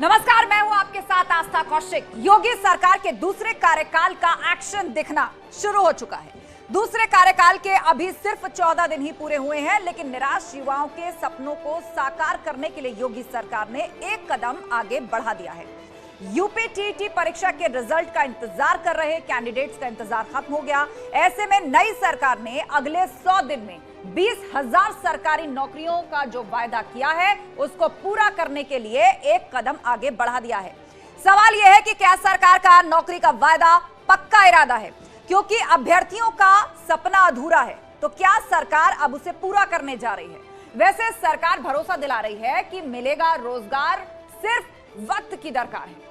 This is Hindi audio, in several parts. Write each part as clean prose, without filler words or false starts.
नमस्कार, मैं हूं आपके साथ आस्था कौशिक। योगी सरकार के दूसरे कार्यकाल का एक्शन दिखना शुरू हो चुका है। दूसरे कार्यकाल के अभी सिर्फ 14 दिन ही पूरे हुए हैं, लेकिन निराश युवाओं के सपनों को साकार करने के लिए योगी सरकार ने एक कदम आगे बढ़ा दिया है। यूपी टीईटी परीक्षा के रिजल्ट का इंतजार कर रहे कैंडिडेट्स का इंतजार खत्म हो गया। ऐसे में नई सरकार ने अगले 100 दिन में 20,000 सरकारी नौकरियों का जो वायदा किया है उसको पूरा करने के लिए एक कदम आगे बढ़ा दिया है। सवाल यह है कि क्या सरकार का नौकरी का वायदा पक्का इरादा है? क्योंकि अभ्यर्थियों का सपना अधूरा है, तो क्या सरकार अब उसे पूरा करने जा रही है? वैसे सरकार भरोसा दिला रही है कि मिलेगा रोजगार, सिर्फ वक्त की दरकार है।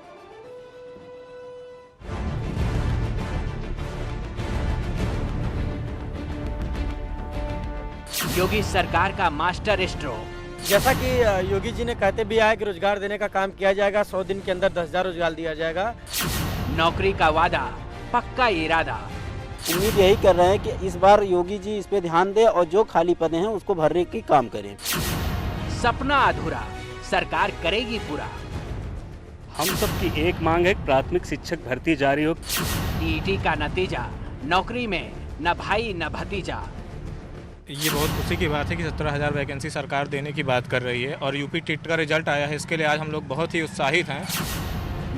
योगी सरकार का मास्टर स्ट्रोक। जैसा कि योगी जी ने कहते भी आए कि रोजगार देने का काम किया जाएगा, 100 दिन के अंदर 10,000 रोजगार दिया जाएगा। नौकरी का वादा, पक्का इरादा। उम्मीद यही कर रहे हैं कि इस बार योगी जी इस पे ध्यान दें और जो खाली पदे हैं उसको भरने की काम करें। सपना अधूरा, सरकार करेगी पूरा। हम सबकी एक मांग है, प्राथमिक शिक्षक भर्ती जारी हो। टीईटी का नतीजा, नौकरी में न भाई न भतीजा। ये बहुत खुशी की बात है कि 17,000 वैकेंसी सरकार देने की बात कर रही है और यूपी टीट का रिजल्ट आया है। इसके लिए आज हम लोग बहुत ही उत्साहित हैं।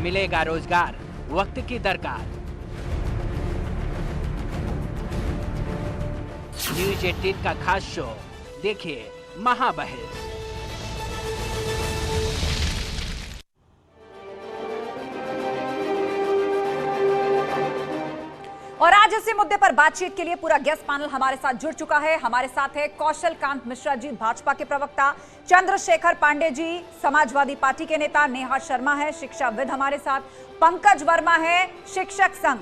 मिलेगा रोजगार, वक्त की दरकार। न्यूज 18 का खास शो देखिए, महाबहस। और आज इसी मुद्दे पर बातचीत के लिए पूरा गेस्ट पैनल हमारे साथ जुड़ चुका है। हमारे साथ है कौशल कांत मिश्रा जी, भाजपा के प्रवक्ता, चंद्रशेखर पांडे जी, समाजवादी पार्टी के नेता, नेहा शर्मा है शिक्षाविद हमारे साथ, पंकज वर्मा है शिक्षक संघ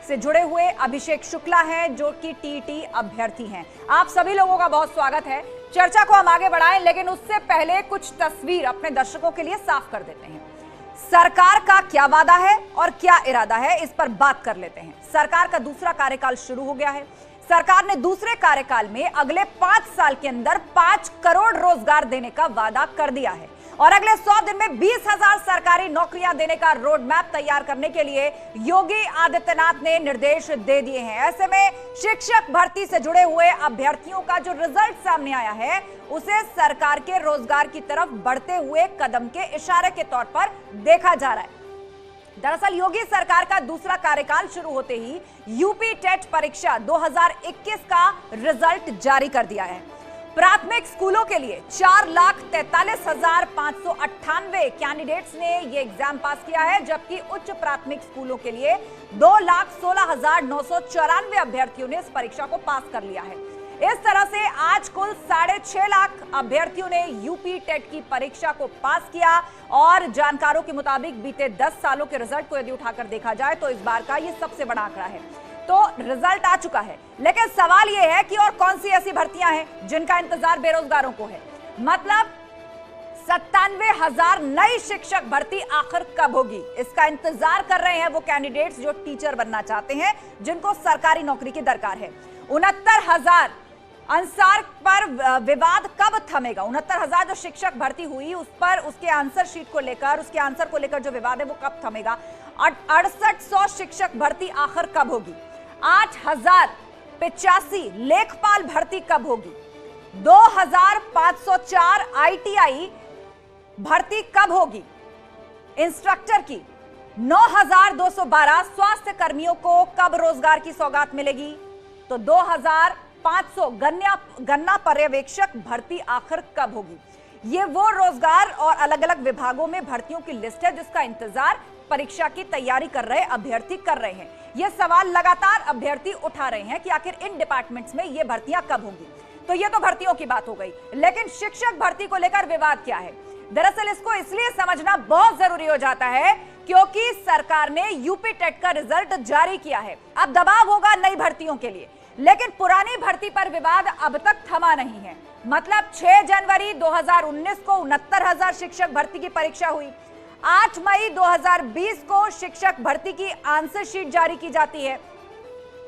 से जुड़े हुए, अभिषेक शुक्ला है जो कि टीईटी अभ्यर्थी हैं। आप सभी लोगों का बहुत स्वागत है। चर्चा को हम आगे बढ़ाएं, लेकिन उससे पहले कुछ तस्वीर अपने दर्शकों के लिए साफ कर देते हैं। सरकार का क्या वादा है और क्या इरादा है, इस पर बात कर लेते हैं। सरकार का दूसरा कार्यकाल शुरू हो गया है। सरकार ने दूसरे कार्यकाल में अगले 5 साल के अंदर 5 करोड़ रोजगार देने का वादा कर दिया है और अगले 100 दिन में 20,000 सरकारी नौकरियां देने का रोड मैप तैयार करने के लिए योगी आदित्यनाथ ने निर्देश दे दिए हैं। ऐसे में शिक्षक भर्ती से जुड़े हुए अभ्यर्थियों का जो रिजल्ट सामने आया है उसे सरकार के रोजगार की तरफ बढ़ते हुए कदम के इशारे के तौर पर देखा जा रहा है। दरअसल योगी सरकार का दूसरा कार्यकाल शुरू होते ही यूपी टेट परीक्षा 2021 का रिजल्ट जारी कर दिया है। प्राथमिक स्कूलों के लिए 4,43,598 कैंडिडेट्स ने ये एग्जाम पास किया है, जबकि उच्च प्राथमिक स्कूलों के लिए 2,16,994 अभ्यर्थियों ने इस परीक्षा को पास कर लिया है। इस तरह से आज कुल 6.5 लाख अभ्यर्थियों ने यूपी टेट की परीक्षा को पास किया और जानकारों के मुताबिक बीते 10 सालों के रिजल्ट को यदि उठाकर देखा जाए तो इस बार का ये सबसे बड़ा आंकड़ा है। तो रिजल्ट आ चुका है, लेकिन सवाल यह है कि और कौन सी ऐसी भर्तियां हैं जिनका इंतजार बेरोजगारों को है। मतलब 97,000 नई शिक्षक भर्ती आखिर कब होगी, इसका इंतजार कर रहे हैं वो कैंडिडेट्स जो टीचर बनना चाहते हैं, जिनको सरकारी नौकरी की दरकार है। 69,000 आंसर पर विवाद कब थमेगा? 69,000 जो शिक्षक भर्ती हुई उस पर उसके आंसर शीट को लेकर, उसके आंसर को लेकर जो विवाद है वो कब थमेगा? 6800 शिक्षक भर्ती आखिर कब होगी? 8,085 लेखपाल भर्ती कब होगी? 2,504 ITI भर्ती कब होगी इंस्ट्रक्टर की? 9,212 स्वास्थ्य कर्मियों को कब रोजगार की सौगात मिलेगी? तो 2,500 गन्ना पर्यवेक्षक भर्ती आखिर कब होगी? ये वो रोजगार और अलग अलग विभागों में भर्तियों की लिस्ट है जिसका इंतजार परीक्षा की तैयारी कर रहे अभ्यर्थी कर रहे हैं। ये सवाल लगातार अभ्यर्थी उठा रहे हैं कि आखिर इन डिपार्टमेंट्स में ये भर्तियां कब होंगी। तो ये तो भर्तियों की बात हो गई, लेकिन शिक्षक भर्ती को लेकर विवाद क्या है? दरअसल इसको इसलिए समझना बहुत जरूरी हो जाता है क्योंकि सरकार ने यूपी टेट का रिजल्ट जारी किया है। अब दबाव होगा नई भर्तियों के लिए, लेकिन पुरानी भर्ती पर विवाद अब तक थमा नहीं है। मतलब 6 जनवरी 2019 को 69,000 शिक्षक भर्ती की परीक्षा हुई। 8 मई 2020 को शिक्षक भर्ती की आंसर शीट जारी की जाती है।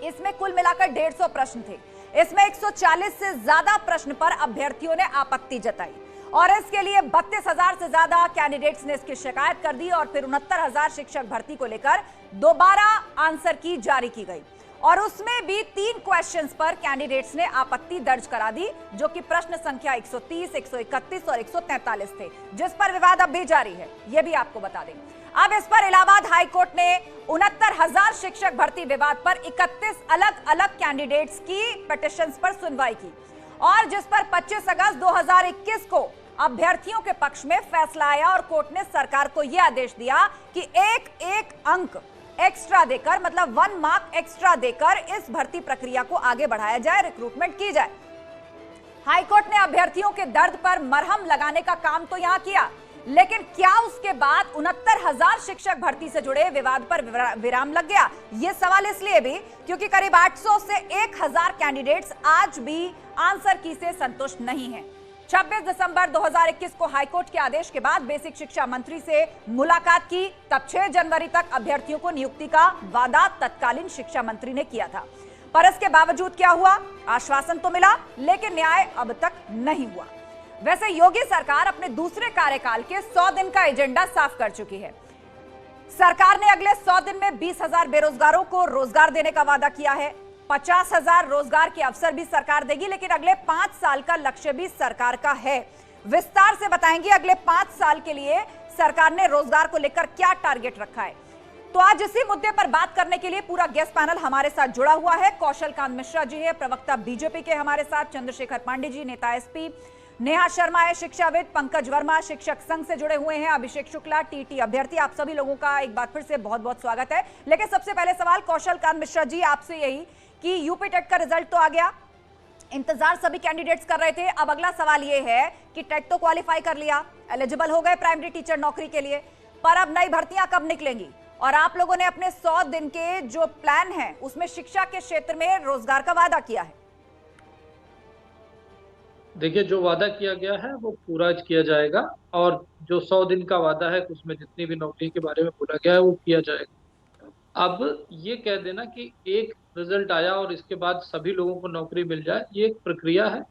इसमें कुल मिलाकर 150 प्रश्न थे। इसमें 140 से ज्यादा प्रश्न पर अभ्यर्थियों ने आपत्ति जताई और इसके लिए 32,000 से ज्यादा कैंडिडेट्स ने इसकी शिकायत कर दी और फिर 69,000 शिक्षक भर्ती को लेकर दोबारा आंसर की जारी की गई और उसमें भी 3 क्वेश्चंस पर कैंडिडेट्स ने आपत्ति दर्ज करा दी, जो कि प्रश्न संख्या 130, 131 और 143 थे, जिस पर विवाद अब भी जारी है, यह भी आपको बता दें। अब इस पर इलाहाबाद हाईकोर्ट ने 69,000 शिक्षक भर्ती विवाद पर 31 अलग अलग कैंडिडेट्स की पिटीशंस पर सुनवाई की और जिस पर 25 अगस्त 2021 को अभ्यर्थियों के पक्ष में फैसला आया और कोर्ट ने सरकार को यह आदेश दिया कि एक अंक एक्स्ट्रा देकर, मतलब 1 मार्क एक्स्ट्रा देकर इस भर्ती प्रक्रिया को आगे बढ़ाया जाए, रिक्रूटमेंट की जाए। हाईकोर्ट ने अभ्यर्थियों के दर्द पर मरहम लगाने का काम तो यहां किया, लेकिन क्या उसके बाद 69,000 शिक्षक भर्ती से जुड़े विवाद पर विराम लग गया? यह सवाल इसलिए भी क्योंकि करीब 800 से 1,000 कैंडिडेट्स आज भी आंसर की से संतुष्ट नहीं हैं। 26 दिसंबर 2021 को हाईकोर्ट के आदेश के बाद बेसिक शिक्षा मंत्री से मुलाकात की, तब 6 जनवरी तक अभ्यर्थियों को नियुक्ति का वादा तत्कालीन शिक्षा मंत्री ने किया था, पर इसके बावजूद क्या हुआ? आश्वासन तो मिला, लेकिन न्याय अब तक नहीं हुआ। वैसे योगी सरकार अपने दूसरे कार्यकाल के 100 दिन का एजेंडा साफ कर चुकी है। सरकार ने अगले 100 दिन में 20,000 बेरोजगारों को रोजगार देने का वादा किया है। 50,000 रोजगार के अवसर भी सरकार देगी, लेकिन अगले 5 साल का लक्ष्य भी सरकार का है। विस्तार से बताएंगे अगले 5 साल के लिए सरकार ने रोजगार को लेकर क्या टारगेट रखा है। तो आज इसी मुद्दे पर बात करने के लिए पूरा गेस्ट पैनल हमारे साथ जुड़ा हुआ है। कौशल कांत मिश्रा जी है, प्रवक्ता बीजेपी के, हमारे साथ चंद्रशेखर पांडे जी, नेता एसपी, नेहा शर्मा है शिक्षाविद, पंकज वर्मा शिक्षक संघ से जुड़े हुए हैं, अभिषेक शुक्ला टीटी अभ्यर्थी। आप सभी लोगों का एक बार फिर से बहुत बहुत स्वागत है। लेकिन सबसे पहले सवाल कौशल कांत मिश्रा जी आपसे यही कि यूपी टेट का रिजल्ट तो आ गया, इंतजार सभी कैंडिडेट्स कर रहे थे। अब अगला सवाल यह है कि टेट तो क्वालिफाई कर लिया, एलिजिबल हो गए प्राइमरी टीचर नौकरी के लिए, पर अब नई भर्तियां कब निकलेंगी? और आप लोगों ने अपने 100 दिन के जो प्लान है उसमें शिक्षा के क्षेत्र में रोजगार का वादा किया है। देखिए, जो वादा किया गया है वो पूरा किया जाएगा और जो 100 दिन का वादा है उसमें जितनी भी नौकरी के बारे में बोला गया है वो किया जाएगा। अब ये कह देना कि एक रिजल्ट आया और इसके बाद सभी लोगों को नौकरी मिल जाए, ये एक प्रक्रिया है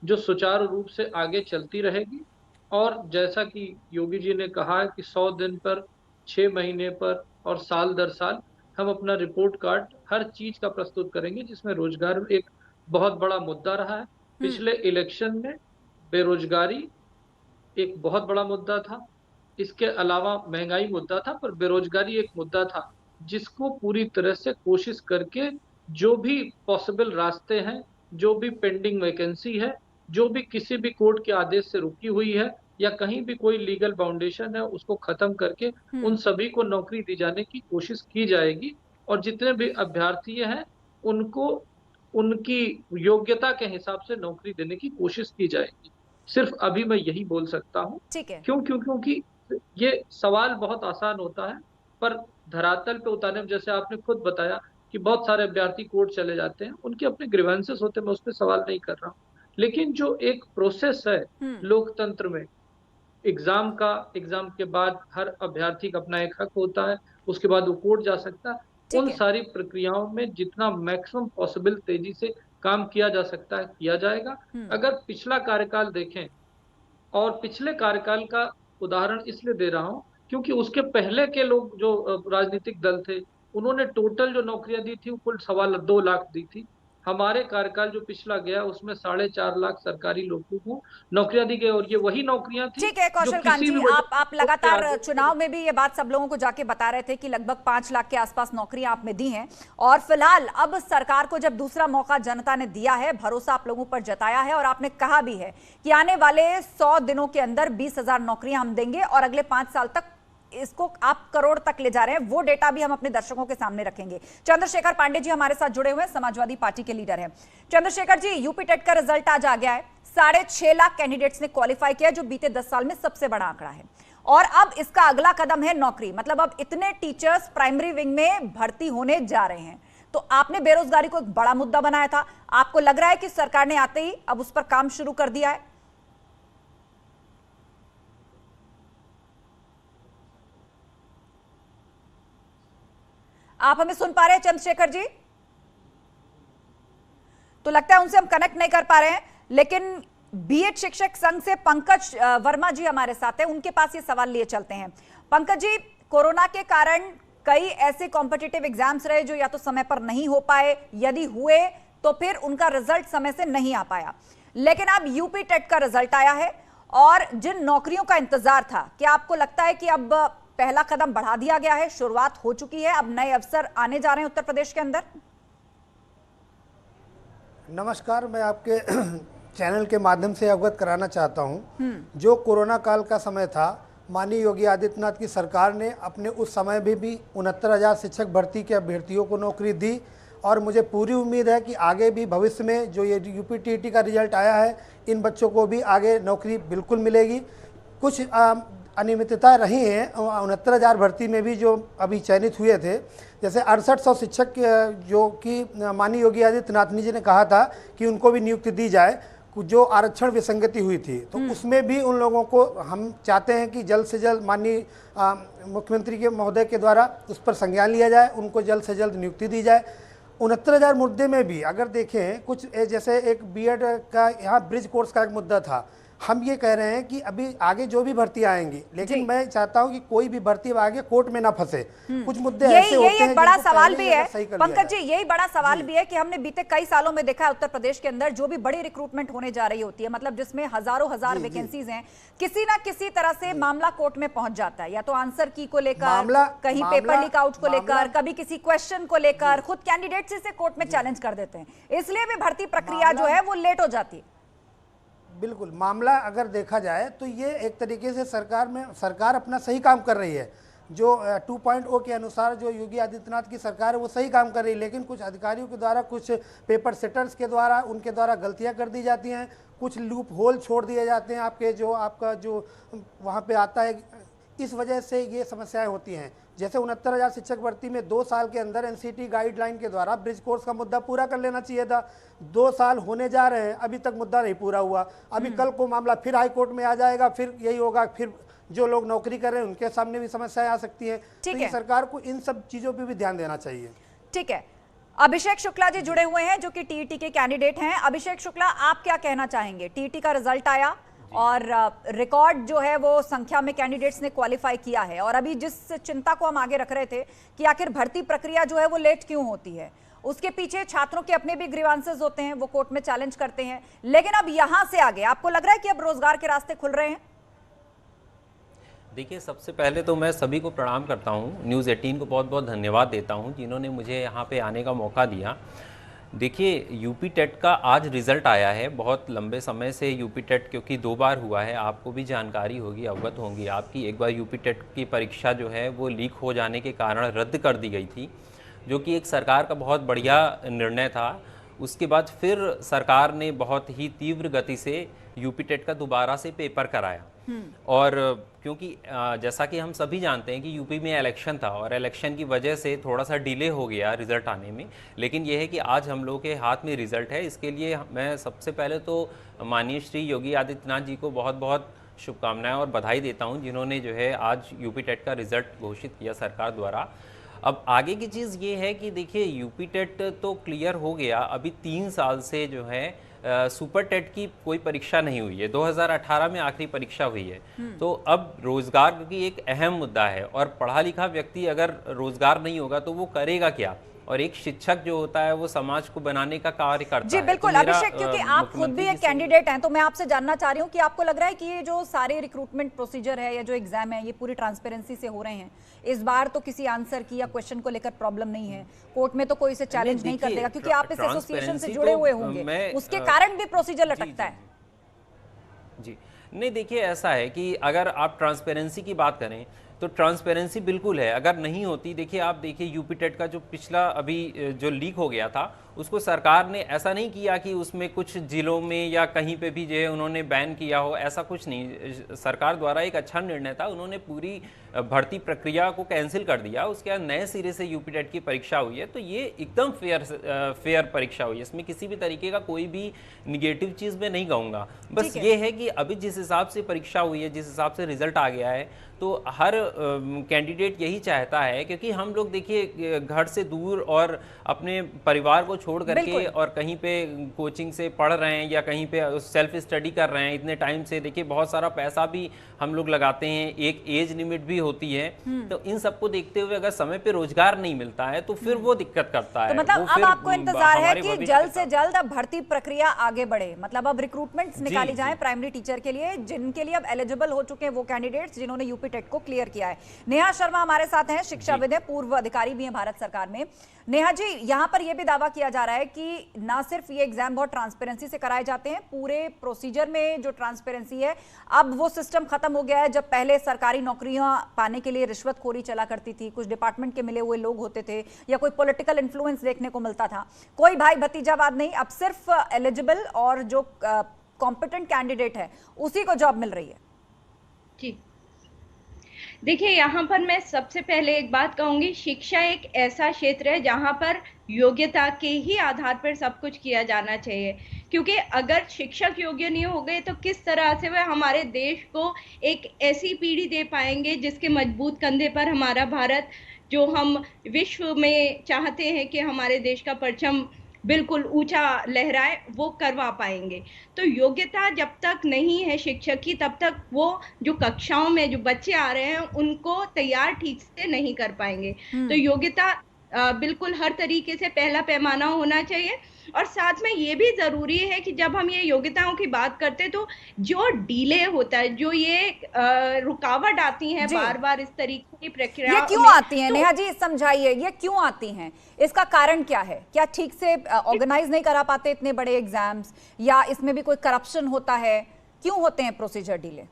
जो सुचारू रूप से आगे चलती रहेगी। और जैसा कि योगी जी ने कहा है कि 100 दिन पर, 6 महीने पर और साल दर साल हम अपना रिपोर्ट कार्ड हर चीज का प्रस्तुत करेंगे, जिसमें रोजगार एक बहुत बड़ा मुद्दा रहा है। पिछले इलेक्शन में बेरोजगारी एक बहुत बड़ा मुद्दा था, इसके अलावा महंगाई मुद्दा था, पर बेरोजगारी एक मुद्दा था जिसको पूरी तरह से कोशिश करके जो भी पॉसिबल रास्ते हैं, जो भी पेंडिंग वैकेंसी है, जो भी किसी भी कोर्ट के आदेश से रुकी हुई है या कहीं भी कोई लीगल बाउंडेशन है, उसको खत्म करके उन सभी को नौकरी दी जाने की कोशिश की जाएगी। और जितने भी अभ्यर्थी हैं उनको उनकी योग्यता के हिसाब से नौकरी देने की कोशिश की जाएगी। सिर्फ अभी मैं यही बोल सकता हूँ। क्योंकि ये सवाल बहुत आसान होता है, पर धरातल पे उतारने में, जैसे आपने खुद बताया कि बहुत सारे अभ्यर्थी कोर्ट चले जाते हैं, उनके अपने ग्रीवेंसेस होते हैं, मैं उस पर सवाल नहीं कर रहा हूँ, लेकिन जो एक प्रोसेस है लोकतंत्र में, एग्जाम के बाद हर अभ्यर्थी का अपना एक हक होता है, उसके बाद वो कोर्ट जा सकता है। उन सारी प्रक्रियाओं में जितना मैक्सिमम पॉसिबल तेजी से काम किया जा सकता है किया जाएगा। अगर पिछला कार्यकाल देखें, और पिछले कार्यकाल का उदाहरण इसलिए दे रहा हूं क्योंकि उसके पहले के लोग जो राजनीतिक दल थे, उन्होंने टोटल जो नौकरियां दी थी वो कुल 2.25 लाख दी थी। हमारे कार्यकाल जो पिछला गया उसमें 4.5 लाख सरकारी लोगों को नौकरियां दी गई और ये वही नौकरियां थी। ठीक है कौशल कांत जी, आप लगातार चुनाव में भी ये बात सब लोगों को जाके बता रहे थे कि लगभग 5 लाख के आसपास नौकरियां आपने दी हैं, और फिलहाल अब सरकार को जब दूसरा मौका जनता ने दिया है, भरोसा आप लोगों पर जताया है और आपने कहा भी है कि आने वाले 100 दिनों के अंदर 20,000 नौकरियां हम देंगे और अगले 5 साल तक इसको आप करोड़ तक ले जा रहे हैं, वो डेटा भी हम अपने दर्शकों के सामने रखेंगे। चंद्रशेखर पांडे जी हमारे साथ जुड़े हुए हैं, समाजवादी पार्टी के लीडर हैं। चंद्रशेखर जी, यूपी टेट का रिजल्ट आज आ गया है, 6.5 लाख कैंडिडेट्स ने क्वालिफाई किया, जो बीते 10 साल में सबसे बड़ा आंकड़ा है, और अब इसका अगला कदम है नौकरी। मतलब अब इतने टीचर्स प्राइमरी विंग में भर्ती होने जा रहे हैं, तो आपने बेरोजगारी को एक बड़ा मुद्दा बनाया था, आपको लग रहा है कि सरकार ने आते ही अब उस पर काम शुरू कर दिया है? आप हमें सुन पा रहे हैं चंद्रशेखर जी? तो लगता है उनसे हम कनेक्ट नहीं कर पा रहे हैं, लेकिन बीएड शिक्षक संघ से पंकज वर्मा जी हमारे साथ हैं, उनके पास ये सवाल लिए चलते हैं। पंकज जी, कोरोना के कारण कई ऐसे कॉम्पिटिटिव एग्जाम्स रहे जो या तो समय पर नहीं हो पाए, यदि हुए तो फिर उनका रिजल्ट समय से नहीं आ पाया, लेकिन अब यूपी टेट का रिजल्ट आया है और जिन नौकरियों का इंतजार था, क्या आपको लगता है कि अब पहला कदम बढ़ा दिया गया है, शुरुआत हो चुकी है, अब नए अवसर आने जा रहे हैं उत्तर प्रदेश के अंदर? नमस्कार, मैं आपके चैनल के माध्यम से अवगत कराना चाहता हूं। जो कोरोना काल का समय था, माननीय योगी आदित्यनाथ की सरकार ने अपने उस समय भी 69,000 शिक्षक भर्ती के अभ्यर्थियों को नौकरी दी और मुझे पूरी उम्मीद है कि आगे भी भविष्य में जो ये यूपी टीईटी का रिजल्ट आया है, इन बच्चों को भी आगे नौकरी बिल्कुल मिलेगी। कुछ अनियमितता रही हैं 69,000 भर्ती में भी जो अभी चयनित हुए थे, जैसे 6800 शिक्षक जो कि माननीय योगी आदित्यनाथ जी ने कहा था कि उनको भी नियुक्ति दी जाए, जो आरक्षण विसंगति हुई थी, तो उसमें भी उन लोगों को हम चाहते हैं कि जल्द से जल्द माननीय मुख्यमंत्री के महोदय के द्वारा उस पर संज्ञान लिया जाए, उनको जल्द से जल्द नियुक्ति दी जाए। 69,000 मुद्दे में भी अगर देखें, कुछ जैसे एक बीएड का यहाँ ब्रिज कोर्स का एक मुद्दा था, हम ये कह रहे हैं कि अभी आगे जो भी भर्ती आएंगी, लेकिन मैं चाहता हूं कि कोई भी भर्ती आगे कोर्ट में ना फंसे। कुछ मुद्दे ऐसे होते हैं, एक बड़ा सवाल भी है पंकज जी, यही बड़ा सवाल भी है कि हमने बीते कई सालों में देखा है उत्तर प्रदेश के अंदर जो भी बड़ी रिक्रूटमेंट होने जा रही होती है, मतलब जिसमें हजारों हजार वैकेंसीज हैं, किसी ना किसी तरह से मामला कोर्ट में पहुंच जाता है, या तो आंसर की को लेकर, कहीं पेपर लीक आउट को लेकर, कभी किसी क्वेश्चन को लेकर, खुद कैंडिडेट से कोर्ट में चैलेंज कर देते हैं, इसलिए भी भर्ती प्रक्रिया जो है वो लेट हो जाती है। बिल्कुल, मामला अगर देखा जाए तो ये एक तरीके से सरकार अपना सही काम कर रही है। जो 2.0 के अनुसार जो योगी आदित्यनाथ की सरकार है वो सही काम कर रही है, लेकिन कुछ अधिकारियों के द्वारा, कुछ पेपर सेटर्स के द्वारा, उनके द्वारा गलतियां कर दी जाती हैं, कुछ लूप होल छोड़ दिए जाते हैं आपका जो वहाँ पे आता है, इस वजह से ये समस्याएं होती हैं। जैसे 69,000 शिक्षक भर्ती में 2 साल के अंदर एनसीटी गाइडलाइन के द्वारा ब्रिज कोर्स का मुद्दा पूरा कर लेना चाहिए था। 2 साल होने जा रहे हैं, अभी तक मुद्दा नहीं पूरा हुआ। अभी कल को मामला फिर हाई कोर्ट में आ जाएगा, फिर यही होगा, फिर जो लोग नौकरी कर रहे हैं उनके सामने भी समस्याएं आ सकती हैं। तो ये सरकार को इन सब चीजों पर भी ध्यान देना चाहिए। ठीक है, अभिषेक शुक्ला जी जुड़े हुए हैं जो कि टीईटी के कैंडिडेट हैं। अभिषेक शुक्ला, आप क्या कहना चाहेंगे? टीईटी का रिजल्ट आया और रिकॉर्ड जो है वो संख्या में कैंडिडेट्स ने क्वालिफाई किया है, और अभी जिस चिंता को हम आगे रख रहे थे कि आखिर भर्ती प्रक्रिया जो है वो लेट क्यों होती है, उसके पीछे छात्रों के अपने भी ग्रीवांसेस होते हैं, वो कोर्ट में चैलेंज करते हैं, लेकिन अब यहां से आगे आपको लग रहा है कि अब रोजगार के रास्ते खुल रहे हैं? देखिए, सबसे पहले तो मैं सभी को प्रणाम करता हूं, न्यूज़ 18 को बहुत बहुत धन्यवाद देता हूं जिन्होंने मुझे यहां पे आने का मौका दिया। देखिए, यूपी टेट का आज रिज़ल्ट आया है। बहुत लंबे समय से यूपी टेट क्योंकि 2 बार हुआ है, आपको भी जानकारी होगी, अवगत होंगी आपकी। एक बार यूपी टेट की परीक्षा जो है वो लीक हो जाने के कारण रद्द कर दी गई थी, जो कि एक सरकार का बहुत बढ़िया निर्णय था। उसके बाद फिर सरकार ने बहुत ही तीव्र गति से यूपी टेट का दोबारा से पेपर कराया, और क्योंकि जैसा कि हम सभी जानते हैं कि यूपी में इलेक्शन था और इलेक्शन की वजह से थोड़ा सा डिले हो गया रिज़ल्ट आने में, लेकिन यह है कि आज हम लोगों के हाथ में रिज़ल्ट है। इसके लिए मैं सबसे पहले तो माननीय श्री योगी आदित्यनाथ जी को बहुत बहुत शुभकामनाएं और बधाई देता हूं, जिन्होंने जो है आज यूपी टेट का रिज़ल्ट घोषित किया सरकार द्वारा। अब आगे की चीज़ ये है कि देखिए, यूपी टेट तो क्लियर हो गया, अभी 3 साल से जो है सुपर टेट की कोई परीक्षा नहीं हुई है। 2018 में आखिरी परीक्षा हुई है। तो अब रोजगार क्योंकि एक अहम मुद्दा है, और पढ़ा लिखा व्यक्ति अगर रोजगार नहीं होगा तो वो करेगा क्या, और एक शिक्षक जो होता है वो समाज को बनाने का कार्य करता है। जी बिल्कुल, तो अभिषेक, क्योंकि आप खुद भी एक कैंडिडेट हैं, तो मैं आपसे जानना चाह रही हूं कि आपको लग रहा है कि ये जो सारे रिक्रूटमेंट प्रोसीजर है या जो एग्जाम है ये पूरी ट्रांसपेरेंसी से हो रहे हैं? इस बार तो किसी आंसर की या क्वेश्चन को लेकर प्रॉब्लम नहीं है, कोर्ट में तो कोई इसे चैलेंज नहीं कर देगा, क्योंकि आप इस एसोसिएशन से जुड़े हुए होंगे, उसके कारण भी प्रोसीजर लटकता है। जी नहीं, देखिए ऐसा है कि अगर आप ट्रांसपेरेंसी की बात करें तो ट्रांसपेरेंसी बिल्कुल है। अगर नहीं होती, देखिए आप देखिए यूपी टेट का जो पिछला अभी जो लीक हो गया था, उसको सरकार ने ऐसा नहीं किया कि उसमें कुछ जिलों में या कहीं पे भी जो है उन्होंने बैन किया हो, ऐसा कुछ नहीं। सरकार द्वारा एक अच्छा निर्णय था, उन्होंने पूरी भर्ती प्रक्रिया को कैंसिल कर दिया। उसके बाद नए सिरे से यूपी टेट की परीक्षा हुई है, तो ये एकदम फेयर परीक्षा हुई है। इसमें किसी भी तरीके का कोई भी निगेटिव चीज़ मैं नहीं कहूँगा। बस ये है कि अभी जिस हिसाब से परीक्षा हुई है, जिस हिसाब से रिजल्ट आ गया है, तो हर कैंडिडेट यही चाहता है, क्योंकि हम लोग देखिए घर से दूर और अपने परिवार को छोड़ करके और कहीं पे कोचिंग से पढ़ रहे हैं या कहीं पे सेल्फ स्टडी कर रहे हैं इतने टाइम से, देखिए बहुत सारा पैसा भी हम लोग लगाते हैं, एक एज लिमिट भी होती है। तो इन सबको देखते हुए अगर समय पे रोजगार नहीं मिलता है तो फिर वो दिक्कत करता है। तो मतलब वो अब आपको इंतजार है कि जल्द से जल्द जल्द अब भर्ती प्रक्रिया आगे बढ़े, मतलब अब रिक्रूटमेंट्स निकाली जाए प्राइमरी टीचर के लिए, जिनके लिए अब एलिजिबल हो चुके हैं वो कैंडिडेट्स जिन्होंने यूपी टेट को क्लियर किया है। नेहा शर्मा हमारे साथ हैं, शिक्षाविद हैं, पूर्व अधिकारी भी हैं भारत सरकार में। नेहा जी, यहाँ पर यह भी दावा किया जा रहा है कि ना सिर्फ ये एग्जाम बहुत ट्रांसपेरेंसी से कराए जाते हैं, पूरे प्रोसीजर में जो ट्रांसपेरेंसी है अब वो सिस्टम खत्म हो गया है। जब पहले सरकारी नौकरियां पाने के लिए रिश्वतखोरी चला करती थी, कुछ डिपार्टमेंट के मिले हुए लोग होते थे या कोई पॉलिटिकल इन्फ्लुएंस देखने को मिलता था, कोई भाई भतीजावाद नहीं, अब सिर्फ एलिजिबल और जो कॉम्पिटेंट कैंडिडेट है उसी को जॉब मिल रही है। जी देखिए, यहाँ पर मैं सबसे पहले एक बात कहूंगी, शिक्षा एक ऐसा क्षेत्र है जहाँ पर योग्यता के ही आधार पर सब कुछ किया जाना चाहिए, क्योंकि अगर शिक्षक योग्य नहीं हो गए तो किस तरह से वह हमारे देश को एक ऐसी पीढ़ी दे पाएंगे जिसके मजबूत कंधे पर हमारा भारत, जो हम विश्व में चाहते हैं कि हमारे देश का परचम बिल्कुल ऊंचा लहराए, वो करवा पाएंगे। तो योग्यता जब तक नहीं है शिक्षक की, तब तक वो जो कक्षाओं में जो बच्चे आ रहे हैं उनको तैयार ठीक से नहीं कर पाएंगे। तो योग्यता बिल्कुल हर तरीके से पहला पैमाना होना चाहिए। और साथ में ये भी जरूरी है कि जब हम ये योग्यताओं की बात करते हैं तो जो डिले होता है, जो ये रुकावट आती है बार बार इस तरीके की प्रक्रिया, ये क्यों आती है? नेहा जी समझाइए, ये क्यों आती हैं, इसका कारण क्या है? क्या ठीक से ऑर्गेनाइज नहीं करा पाते इतने बड़े एग्जाम्स, या इसमें भी कोई करप्शन होता है? क्यों होते हैं प्रोसीजर डिले?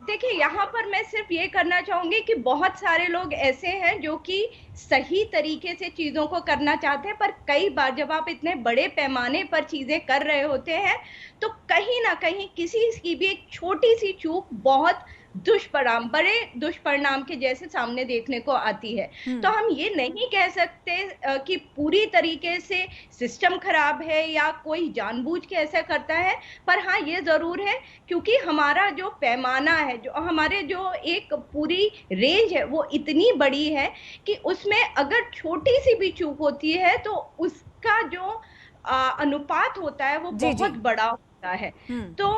देखिए, यहाँ पर मैं सिर्फ ये करना चाहूंगी कि बहुत सारे लोग ऐसे हैं जो कि सही तरीके से चीजों को करना चाहते हैं, पर कई बार जब आप इतने बड़े पैमाने पर चीजें कर रहे होते हैं तो कहीं ना कहीं किसी की भी एक छोटी सी चूक बहुत दुष्परिणाम, बड़े दुष्परिणाम के जैसे सामने देखने को आती है। तो हम ये नहीं कह सकते कि पूरी तरीके से सिस्टम खराब है या कोई जानबूझ के ऐसा करता है, पर हाँ ये जरूर है क्योंकि हमारा जो पैमाना है, जो हमारे जो एक पूरी रेंज है वो इतनी बड़ी है कि उसमें अगर छोटी सी भी चूक होती है तो उसका जो अनुपात होता है वो बहुत बड़ा है। तो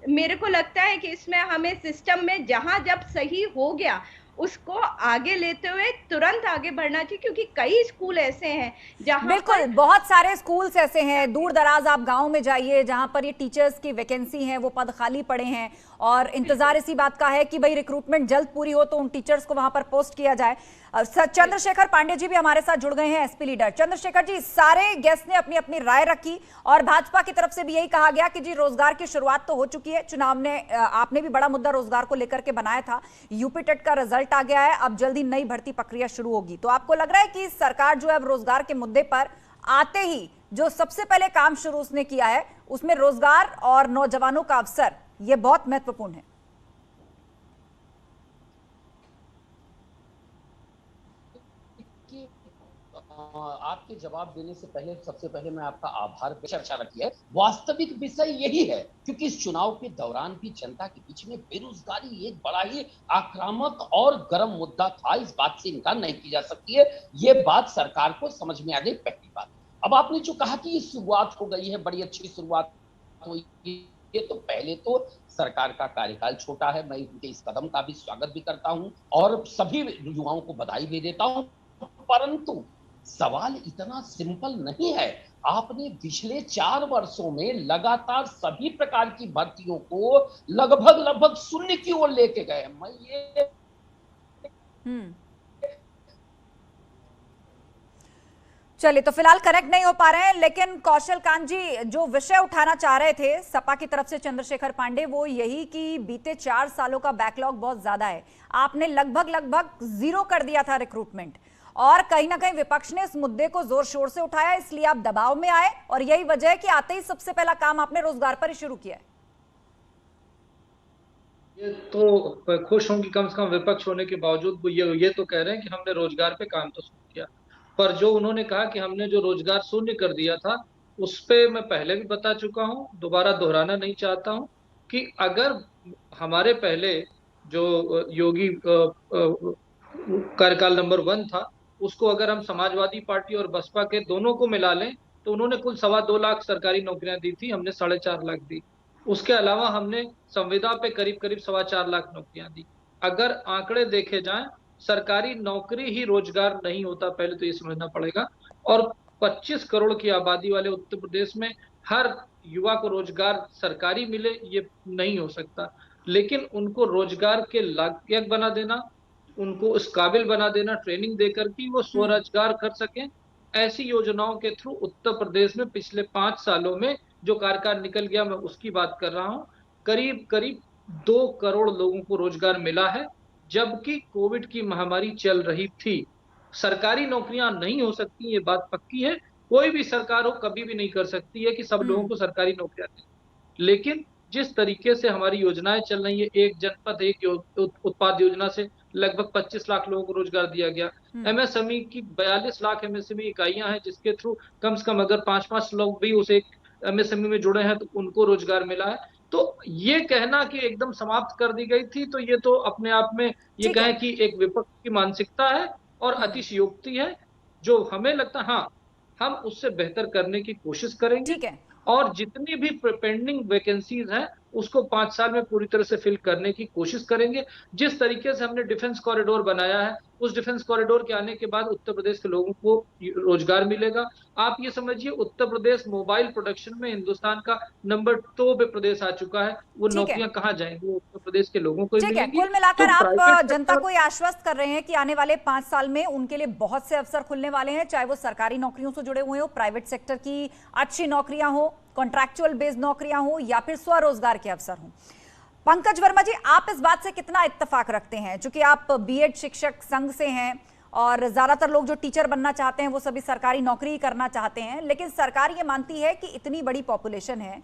मेरे को लगता है कि इसमें हमें सिस्टम में जहां जब सही हो गया उसको आगे लेते हुए तुरंत आगे बढ़ना चाहिए, क्योंकि कई स्कूल ऐसे हैं जहां बिल्कुल बहुत सारे स्कूल्स ऐसे हैं, दूर दराज आप गांव में जाइए जहां पर ये टीचर्स की वैकेंसी है, वो पद खाली पड़े हैं और इंतजार इसी बात का है कि भाई रिक्रूटमेंट जल्द पूरी हो तो उन टीचर्स को वहां पर पोस्ट किया जाए। चंद्रशेखर पांडे जी भी हमारे साथ जुड़ गए हैं, एसपी लीडर। चंद्रशेखर जी, सारे गेस्ट ने अपनी अपनी राय रखी और भाजपा की तरफ से भी यही कहा गया कि जी रोजगार की शुरुआत तो हो चुकी है, चुनाव ने आपने भी बड़ा मुद्दा रोजगार को लेकर के बनाया था, यूपी टेट का रिजल्ट आ गया है, अब जल्दी नई भर्ती प्रक्रिया शुरू होगी। तो आपको लग रहा है कि सरकार जो है अब रोजगार के मुद्दे पर आते ही जो सबसे पहले काम शुरू उसने किया है उसमें रोजगार और नौजवानों का अवसर, ये बहुत महत्वपूर्ण है? आपके जवाब देने से पहले सबसे पहले मैं आपका आभार चर्चा रखी है। वास्तविक विषय यही है, क्योंकि इस चुनाव के दौरान भी जनता के बीच में बेरोजगारी एक बड़ा ही आक्रामक और गर्म मुद्दा था, इस बात से इनकार नहीं की जा सकती है। ये बात सरकार को समझ में आ गई, पहली बात। अब आपने जो कहा कि शुरुआत हो गई है, बड़ी अच्छी शुरुआत हुई है, तो पहले तो सरकार का कार्यकाल छोटा है, मैं उनके इस कदम का भी स्वागत भी करता हूं और सभी युवाओं को बधाई भी देता हूं, परंतु सवाल इतना सिंपल नहीं है। आपने पिछले 4 वर्षों में लगातार सभी प्रकार की भर्तियों को लगभग शून्य की ओर लेके गए। मैं ये चलिए, तो फिलहाल कनेक्ट नहीं हो पा रहे हैं, लेकिन कौशल कांत जी जो विषय उठाना चाह रहे थे सपा की तरफ से चंद्रशेखर पांडे, वो यही कि बीते 4 सालों का बैकलॉग बहुत ज्यादा है, आपने लगभग 0 कर दिया था रिक्रूटमेंट, और कहीं ना कहीं विपक्ष ने इस मुद्दे को जोर शोर से उठाया, इसलिए आप दबाव में आए और यही वजह है कि आते ही सबसे पहला काम आपने रोजगार पर ही शुरू किया है। ये तो खुश हूं कि कम से कम विपक्ष होने के बावजूद वो ये तो कह रहे हैं कि हमने रोजगार पे काम तो शुरू किया, पर जो उन्होंने कहा कि हमने जो रोजगार शून्य कर दिया था उस पे मैं पहले भी बता चुका हूं, दोबारा दोहराना नहीं चाहता हूं कि अगर हमारे पहले जो योगी कार्यकाल नंबर 1 था, उसको अगर हम समाजवादी पार्टी और बसपा के दोनों को मिला लें तो उन्होंने कुल 2.25 लाख सरकारी नौकरियां दी थी, हमने 4.5 लाख दी। उसके अलावा हमने संविदा पे करीब करीब 4.25 लाख नौकरियां दी। अगर आंकड़े देखे जाएं, सरकारी नौकरी ही रोजगार नहीं होता, पहले तो ये समझना पड़ेगा। और 25 करोड़ की आबादी वाले उत्तर प्रदेश में हर युवा को रोजगार सरकारी मिले, ये नहीं हो सकता। लेकिन उनको रोजगार के लायक बना देना, उनको इस काबिल बना देना, ट्रेनिंग देकर कि वो स्वरोजगार कर सकें, ऐसी योजनाओं के थ्रू उत्तर प्रदेश में पिछले 5 सालों में जो कार्यकाल निकल गया, मैं उसकी बात कर रहा हूं, करीब करीब 2 करोड़ लोगों को रोजगार मिला है, जबकि कोविड की महामारी चल रही थी। सरकारी नौकरियां नहीं हो सकती, ये बात पक्की है। कोई भी सरकार हो कभी भी नहीं कर सकती है कि सब लोगों को सरकारी नौकरियां दें। लेकिन जिस तरीके से हमारी योजनाएं चल रही है, एक जनपद एक उत्पाद योजना से लगभग 25 लाख लोगों को रोजगार दिया गया। एमएसएमई की 42 लाख एमएसएमई इकाइयां हैं, जिसके थ्रू कम से कम अगर 5-5 लोग भी उस एक एमएसएमई में जुड़े हैं तो उनको रोजगार मिला है। तो ये कहना कि एकदम समाप्त कर दी गई थी, तो ये तो अपने आप में ये कहें कि एक विपक्ष की मानसिकता है और अतिशयोक्ति है, जो हमें लगता है हाँ, हम उससे बेहतर करने की कोशिश करेंगे और जितनी भी पेंडिंग वैकेंसीज हैं उसको 5 साल में पूरी तरह से फिल करने की कोशिश करेंगे। जिस तरीके से हमने डिफेंस कॉरिडोर बनाया है, उस डिफेंस कॉरिडोर के आने के बाद उत्तर प्रदेश के लोगों को रोजगार मिलेगा। आप ये समझिए, उत्तर प्रदेश मोबाइल प्रोडक्शन में हिंदुस्तान का नंबर 2 पे प्रदेश आ चुका है। वो नौकरियां कहाँ जाएंगी? वो उत्तर प्रदेश के लोगों को मिलेंगी। कुल मिलाकर आप जनता को आश्वस्त कर रहे हैं कि आने वाले 5 साल में उनके लिए बहुत से अवसर खुलने वाले हैं, चाहे वो सरकारी नौकरियों से जुड़े हुए हो, प्राइवेट सेक्टर की अच्छी नौकरियां हो, कॉन्ट्रैक्चुअल बेस्ड नौकरियां हो या फिर स्वरोजगार के अवसर हो। पंकज वर्मा जी, आप इस बात से कितना इत्तेफाक रखते हैं? चूंकि आप बीएड शिक्षक संघ से हैं और ज्यादातर लोग जो टीचर बनना चाहते हैं वो सभी सरकारी नौकरी करना चाहते हैं, लेकिन सरकार ये मानती है कि इतनी बड़ी पॉपुलेशन है,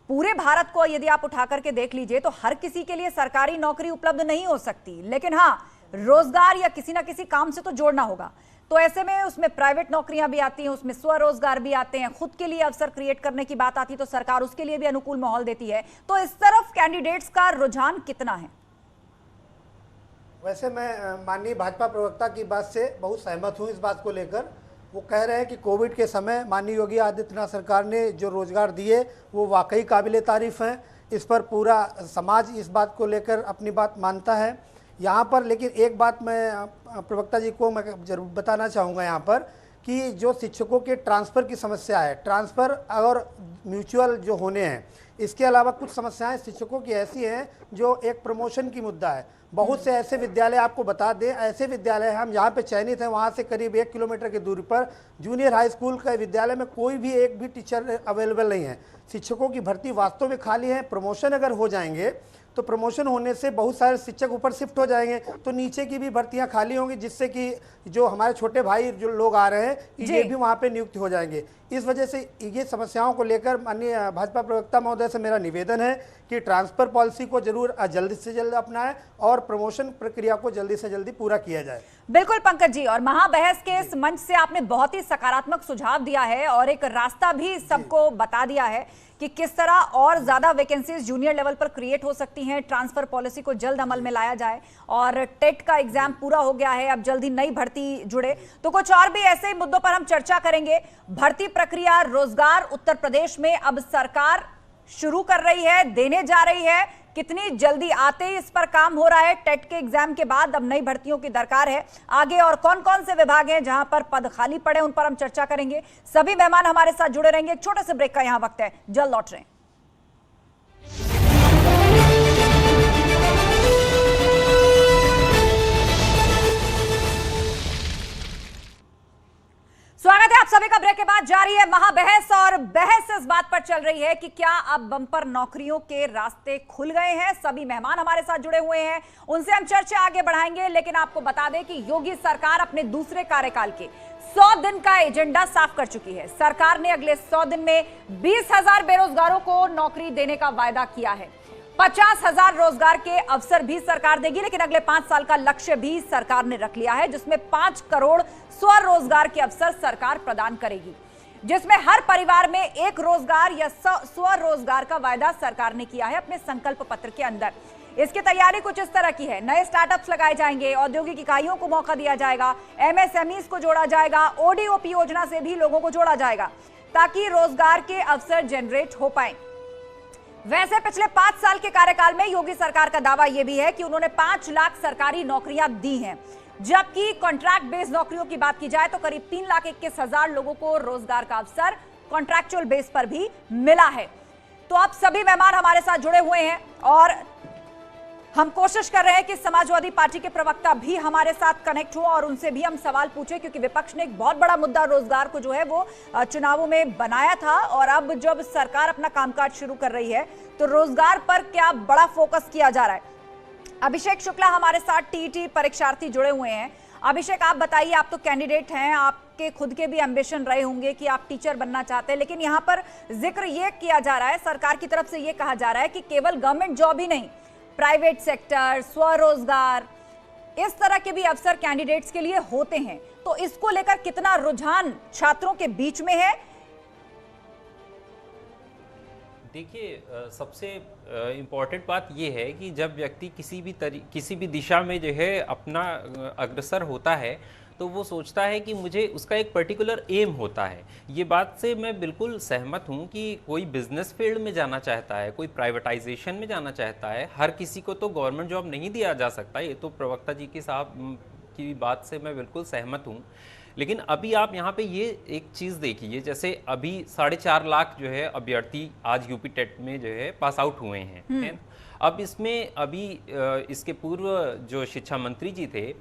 पूरे भारत को यदि आप उठा करके देख लीजिए तो हर किसी के लिए सरकारी नौकरी उपलब्ध नहीं हो सकती, लेकिन हाँ, रोजगार या किसी ना किसी काम से तो जोड़ना होगा। तो ऐसे में उसमें प्राइवेट नौकरियां भी आती हैं, उसमें स्वरोजगार भी आते हैं, खुद के लिए अवसर क्रिएट करने की बात आती है तो सरकार उसके लिए भी अनुकूल माहौल देती है। तो इस तरफ कैंडिडेट्स का रुझान कितना है? वैसे मैं माननीय भाजपा प्रवक्ता की बात से बहुत सहमत हूं। इस बात को लेकर वो कह रहे हैं कि कोविड के समय माननीय योगी आदित्यनाथ सरकार ने जो रोजगार दिए वो वाकई काबिले तारीफ हैं। इस पर पूरा समाज इस बात को लेकर अपनी बात मानता है यहाँ पर। लेकिन एक बात मैं प्रवक्ता जी को मैं जरूर बताना चाहूँगा यहाँ पर कि जो शिक्षकों के ट्रांसफ़र की समस्या है, ट्रांसफ़र और म्यूचुअल जो होने हैं, इसके अलावा कुछ समस्याएं शिक्षकों की ऐसी हैं जो एक प्रमोशन की मुद्दा है। बहुत से ऐसे विद्यालय, आपको बता दें, ऐसे विद्यालय हम जहाँ पे चयनित हैं वहाँ से करीब 1 किलोमीटर की दूरी पर जूनियर हाई स्कूल के विद्यालय में कोई भी एक भी टीचर अवेलेबल नहीं है। शिक्षकों की भर्ती वास्तव में खाली है। प्रमोशन अगर हो जाएंगे तो प्रमोशन होने से बहुत सारे शिक्षक ऊपर शिफ्ट हो जाएंगे तो नीचे की भी भर्तियां खाली होंगी, जिससे कि जो हमारे छोटे भाई जो लोग आ रहे हैं ये भी वहां पे नियुक्त हो जाएंगे। इस वजह से ये समस्याओं को लेकर माननीय भाजपा प्रवक्ता महोदय से मेरा निवेदन है कि ट्रांसफर पॉलिसी को जरूर जल्दी से जल्द अपनाएं और प्रमोशन प्रक्रिया को जल्दी से जल्दी पूरा किया जाए। बिल्कुल पंकज जी, और महाबहस के इस मंच से आपने बहुत ही सकारात्मक सुझाव दिया है और एक रास्ता भी सबको बता दिया है कि किस तरह और ज्यादा वैकेंसीज जूनियर लेवल पर क्रिएट हो सकती हैं। ट्रांसफर पॉलिसी को जल्द अमल में लाया जाए और टेट का एग्जाम पूरा हो गया है, अब जल्दी नई भर्ती जुड़े। तो कुछ और भी ऐसे मुद्दों पर हम चर्चा करेंगे। भर्ती प्रक्रिया, रोजगार उत्तर प्रदेश में अब सरकार शुरू कर रही है, देने जा रही है, कितनी जल्दी आते ही इस पर काम हो रहा है। टेट के एग्जाम के बाद अब नई भर्तियों की दरकार है। आगे और कौन कौन से विभाग हैं जहां पर पद खाली पड़े उन पर हम चर्चा करेंगे। सभी मेहमान हमारे साथ जुड़े रहेंगे। एक छोटे से ब्रेक का यहां वक्त है, जल्द लौट रहे हैं। स्वागत है आप सभी का। ब्रेक के बाद जारी है महाबहस और बहस इस बात पर चल रही है कि क्या अब बंपर नौकरियों के रास्ते खुल गए हैं। सभी मेहमान हमारे साथ जुड़े हुए हैं, उनसे हम चर्चा आगे बढ़ाएंगे। लेकिन आपको बता दें कि योगी सरकार अपने दूसरे कार्यकाल के 100 दिन का एजेंडा साफ कर चुकी है। सरकार ने अगले 100 दिन में 20,000 बेरोजगारों को नौकरी देने का वायदा किया है। 50,000 रोजगार के अवसर भी सरकार देगी, लेकिन अगले 5 साल का लक्ष्य भी सरकार ने रख लिया है, जिसमें 5 करोड़ स्वरोजगार के अवसर सरकार प्रदान करेगी, जिसमें हर परिवार में एक रोजगार या स्वरोजगार का वायदा सरकार ने किया है अपने संकल्प पत्र के अंदर। इसकी तैयारी कुछ इस तरह की है, नए स्टार्टअप्स लगाए जाएंगे, औद्योगिक इकाइयों को मौका दिया जाएगा, एमएसएमईज को जोड़ा जाएगा, ओडीओपी योजना से भी लोगों को जोड़ा जाएगा ताकि रोजगार के अवसर जनरेट हो पाए। वैसे पिछले 5 साल के कार्यकाल में योगी सरकार का दावा यह भी है कि उन्होंने 5 लाख सरकारी नौकरियां दी हैं, जबकि कॉन्ट्रैक्ट बेस्ड नौकरियों की बात की जाए तो करीब 3,21,000 लोगों को रोजगार का अवसर कॉन्ट्रैक्चुअल बेस पर भी मिला है। तो आप सभी मेहमान हमारे साथ जुड़े हुए हैं और हम कोशिश कर रहे हैं कि समाजवादी पार्टी के प्रवक्ता भी हमारे साथ कनेक्ट हो और उनसे भी हम सवाल पूछे, क्योंकि विपक्ष ने एक बहुत बड़ा मुद्दा रोजगार को जो है वो चुनावों में बनाया था और अब जब सरकार अपना कामकाज शुरू कर रही है तो रोजगार पर क्या बड़ा फोकस किया जा रहा है। अभिषेक शुक्ला हमारे साथ टीईटी परीक्षार्थी जुड़े हुए हैं। अभिषेक, आप बताइए, आप तो कैंडिडेट हैं, आपके खुद के भी एम्बिशन रहे होंगे कि आप टीचर बनना चाहते हैं, लेकिन यहाँ पर जिक्र ये किया जा रहा है, सरकार की तरफ से ये कहा जा रहा है कि केवल गवर्नमेंट जॉब ही नहीं, प्राइवेट सेक्टर, स्वरोजगार, इस तरह के भी अवसर कैंडिडेट्स के लिए होते हैं। तो इसको लेकर कितना रुझान छात्रों के बीच में है? देखिए, सबसे इम्पॉर्टेंट बात यह है कि जब व्यक्ति किसी भी दिशा में जो है अपना अग्रसर होता है तो वो सोचता है कि मुझे उसका एक पर्टिकुलर एम होता है। ये बात से मैं बिल्कुल सहमत हूँ कि कोई बिजनेस फील्ड में जाना चाहता है, कोई प्राइवेटाइजेशन में जाना चाहता है, हर किसी को तो गवर्नमेंट जॉब नहीं दिया जा सकता। ये तो प्रवक्ता जी की साहब की बात से मैं बिल्कुल सहमत हूँ। लेकिन अभी आप यहाँ पे ये एक चीज़ देखिए, जैसे अभी 4.5 लाख जो है अभ्यर्थी आज यूपी टेट में जो है पास आउट हुए हैं। अब इसमें अभी इसके पूर्व जो शिक्षा मंत्री जी थे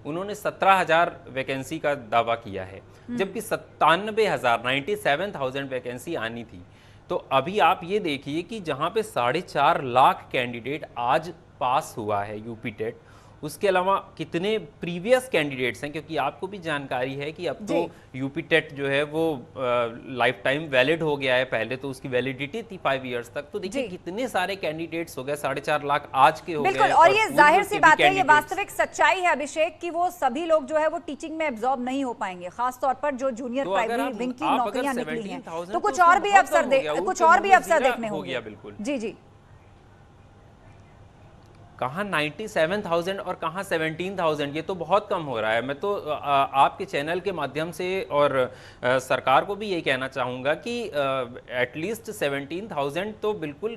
उन्होंने 17,000 वैकेंसी का दावा किया है, जबकि 97,000 वैकेंसी आनी थी। तो अभी आप ये देखिए कि जहाँ पे 4.5 लाख कैंडिडेट आज पास हुआ है यूपी टेट, उसके अलावा कितने प्रीवियस कैंडिडेट्स हैं, क्योंकि आपको भी जानकारी है कि अब तो यूपी टेट जो है वो लाइफ टाइम वैलिड हो गया है, पहले तो उसकी वैलिडिटी थी 5 इयर्स तक। तो देखिए कितने सारे कैंडिडेट्स हो गए, 4.5 लाख आज के हो गए। बिल्कुल, और ये जाहिर सी बात है, ये वास्तविक सच्चाई है अभिषेक कि वो सभी लोग जो है वो टीचिंग में एब्जॉर्ब नहीं हो पाएंगे, खासतौर पर जो जूनियर प्राइमरी विंग की नौकरियां निकली हैं। तो कुछ और भी अवसर देखने होंगे। बिल्कुल जी जी, कहाँ 97,000 और कहाँ 17,000, ये तो बहुत कम हो रहा है। मैं तो आपके चैनल के माध्यम से और सरकार को भी यही कहना चाहूँगा कि एटलीस्ट 17,000 तो बिल्कुल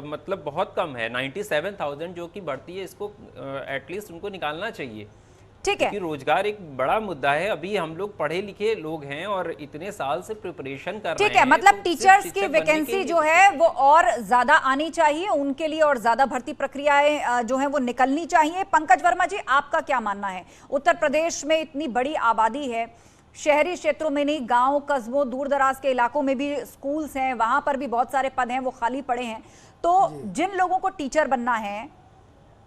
मतलब बहुत कम है। 97,000 जो कि बढ़ती है, इसको एटलीस्ट उनको निकालना चाहिए। ठीक है, क्योंकि रोजगार एक बड़ा मुद्दा है। अभी हम लोग पढ़े लिखे लोग हैं और इतने साल से प्रिपरेशन कर रहे हैं। ठीक है, मतलब टीचर्स की वैकेंसी जो है वो और ज्यादा आनी चाहिए, उनके लिए और ज्यादा भर्ती प्रक्रियाएं जो है वो निकलनी चाहिए। पंकज वर्मा जी, आपका क्या मानना है? उत्तर प्रदेश में इतनी बड़ी आबादी है, शहरी क्षेत्रों में नहीं, गांव कस्बों दूर दराज के इलाकों में भी स्कूल्स हैं, वहां पर भी बहुत सारे पद हैं वो खाली पड़े हैं। तो जिन लोगों को टीचर बनना है,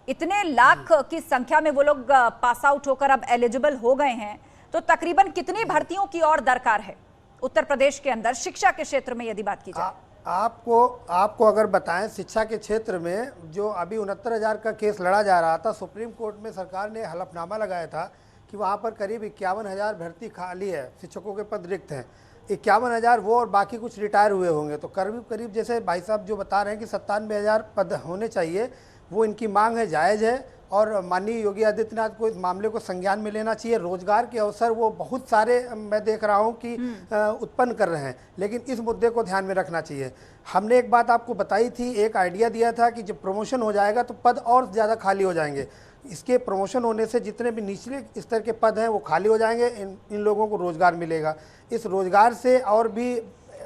इतने लाख की संख्या में वो लोग पास आउट होकर अब एलिजिबल हो गए हैं, तो तकरीबन कितनी भर्तियों की और दरकार है उत्तर प्रदेश के अंदर शिक्षा के क्षेत्र में, यदि बात की जाए? आपको अगर बताएं, शिक्षा के क्षेत्र में जो अभी 69,000 का केस लड़ा जा रहा था, सुप्रीम कोर्ट में सरकार ने हलफनामा लगाया था कि वहाँ पर करीब 51,000 भर्ती खाली है, शिक्षकों के पद रिक्त हैं। 51,000 वो और बाकी कुछ रिटायर हुए होंगे, तो करीब जैसे भाई साहब जो बता रहे हैं कि 97,000 पद होने चाहिए, वो इनकी मांग है, जायज़ है। और माननीय योगी आदित्यनाथ को इस मामले को संज्ञान में लेना चाहिए। रोजगार के अवसर वो बहुत सारे मैं देख रहा हूँ कि उत्पन्न कर रहे हैं, लेकिन इस मुद्दे को ध्यान में रखना चाहिए। हमने एक बात आपको बताई थी, एक आइडिया दिया था कि जब प्रमोशन हो जाएगा तो पद और ज़्यादा खाली हो जाएंगे। इसके प्रमोशन होने से जितने भी निचले स्तर के पद हैं वो खाली हो जाएंगे, इन लोगों को रोजगार मिलेगा। इस रोजगार से और भी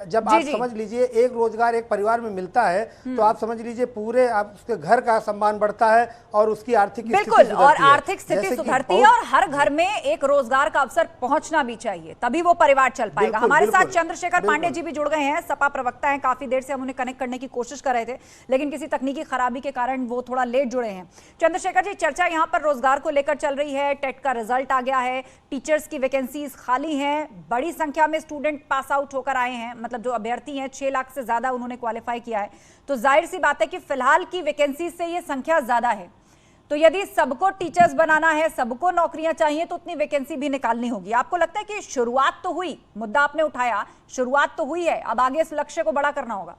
जब आप समझ लीजिए एक रोजगार एक परिवार में मिलता है तो आप समझ लीजिए पूरे आप उसके घर का सम्मान बढ़ता है और उसकी आर्थिक बिल्कुल, और आर्थिक स्थिति सुधरती है और हर घर में एक रोजगार का अवसर पहुंचना भी चाहिए, तभी वो परिवार चल पाएगा। हमारे साथ चंद्रशेखर पांडे जी भी जुड़ गए हैं, सपा प्रवक्ता हैं। काफी देर से हम उन्हें कनेक्ट करने की कोशिश कर रहे थे, लेकिन किसी तकनीकी खराबी के कारण वो थोड़ा लेट जुड़े हैं। चंद्रशेखर जी, चर्चा यहाँ पर रोजगार को लेकर चल रही है, टेट का रिजल्ट आ गया है, टीचर्स की वैकेंसीज खाली हैं, बड़ी संख्या में स्टूडेंट पास आउट होकर आए हैं, मतलब जो अभ्यर्थी हैं 6 लाख से ज्यादा उन्होंने क्वालिफाई किया है। तो जाहिर सी बात है कि फिलहाल की वैकेंसी से ये संख्या ज्यादा है। तो यदि सबको टीचर्स बनाना है, सबको नौकरियां चाहिए, तो उतनी वैकेंसी भी निकालनी होगी। आपको लगता है कि शुरुआत तो हुई, मुद्दा आपने उठाया, शुरुआत तो हुई है, अब आगे इस लक्ष्य को बड़ा करना होगा?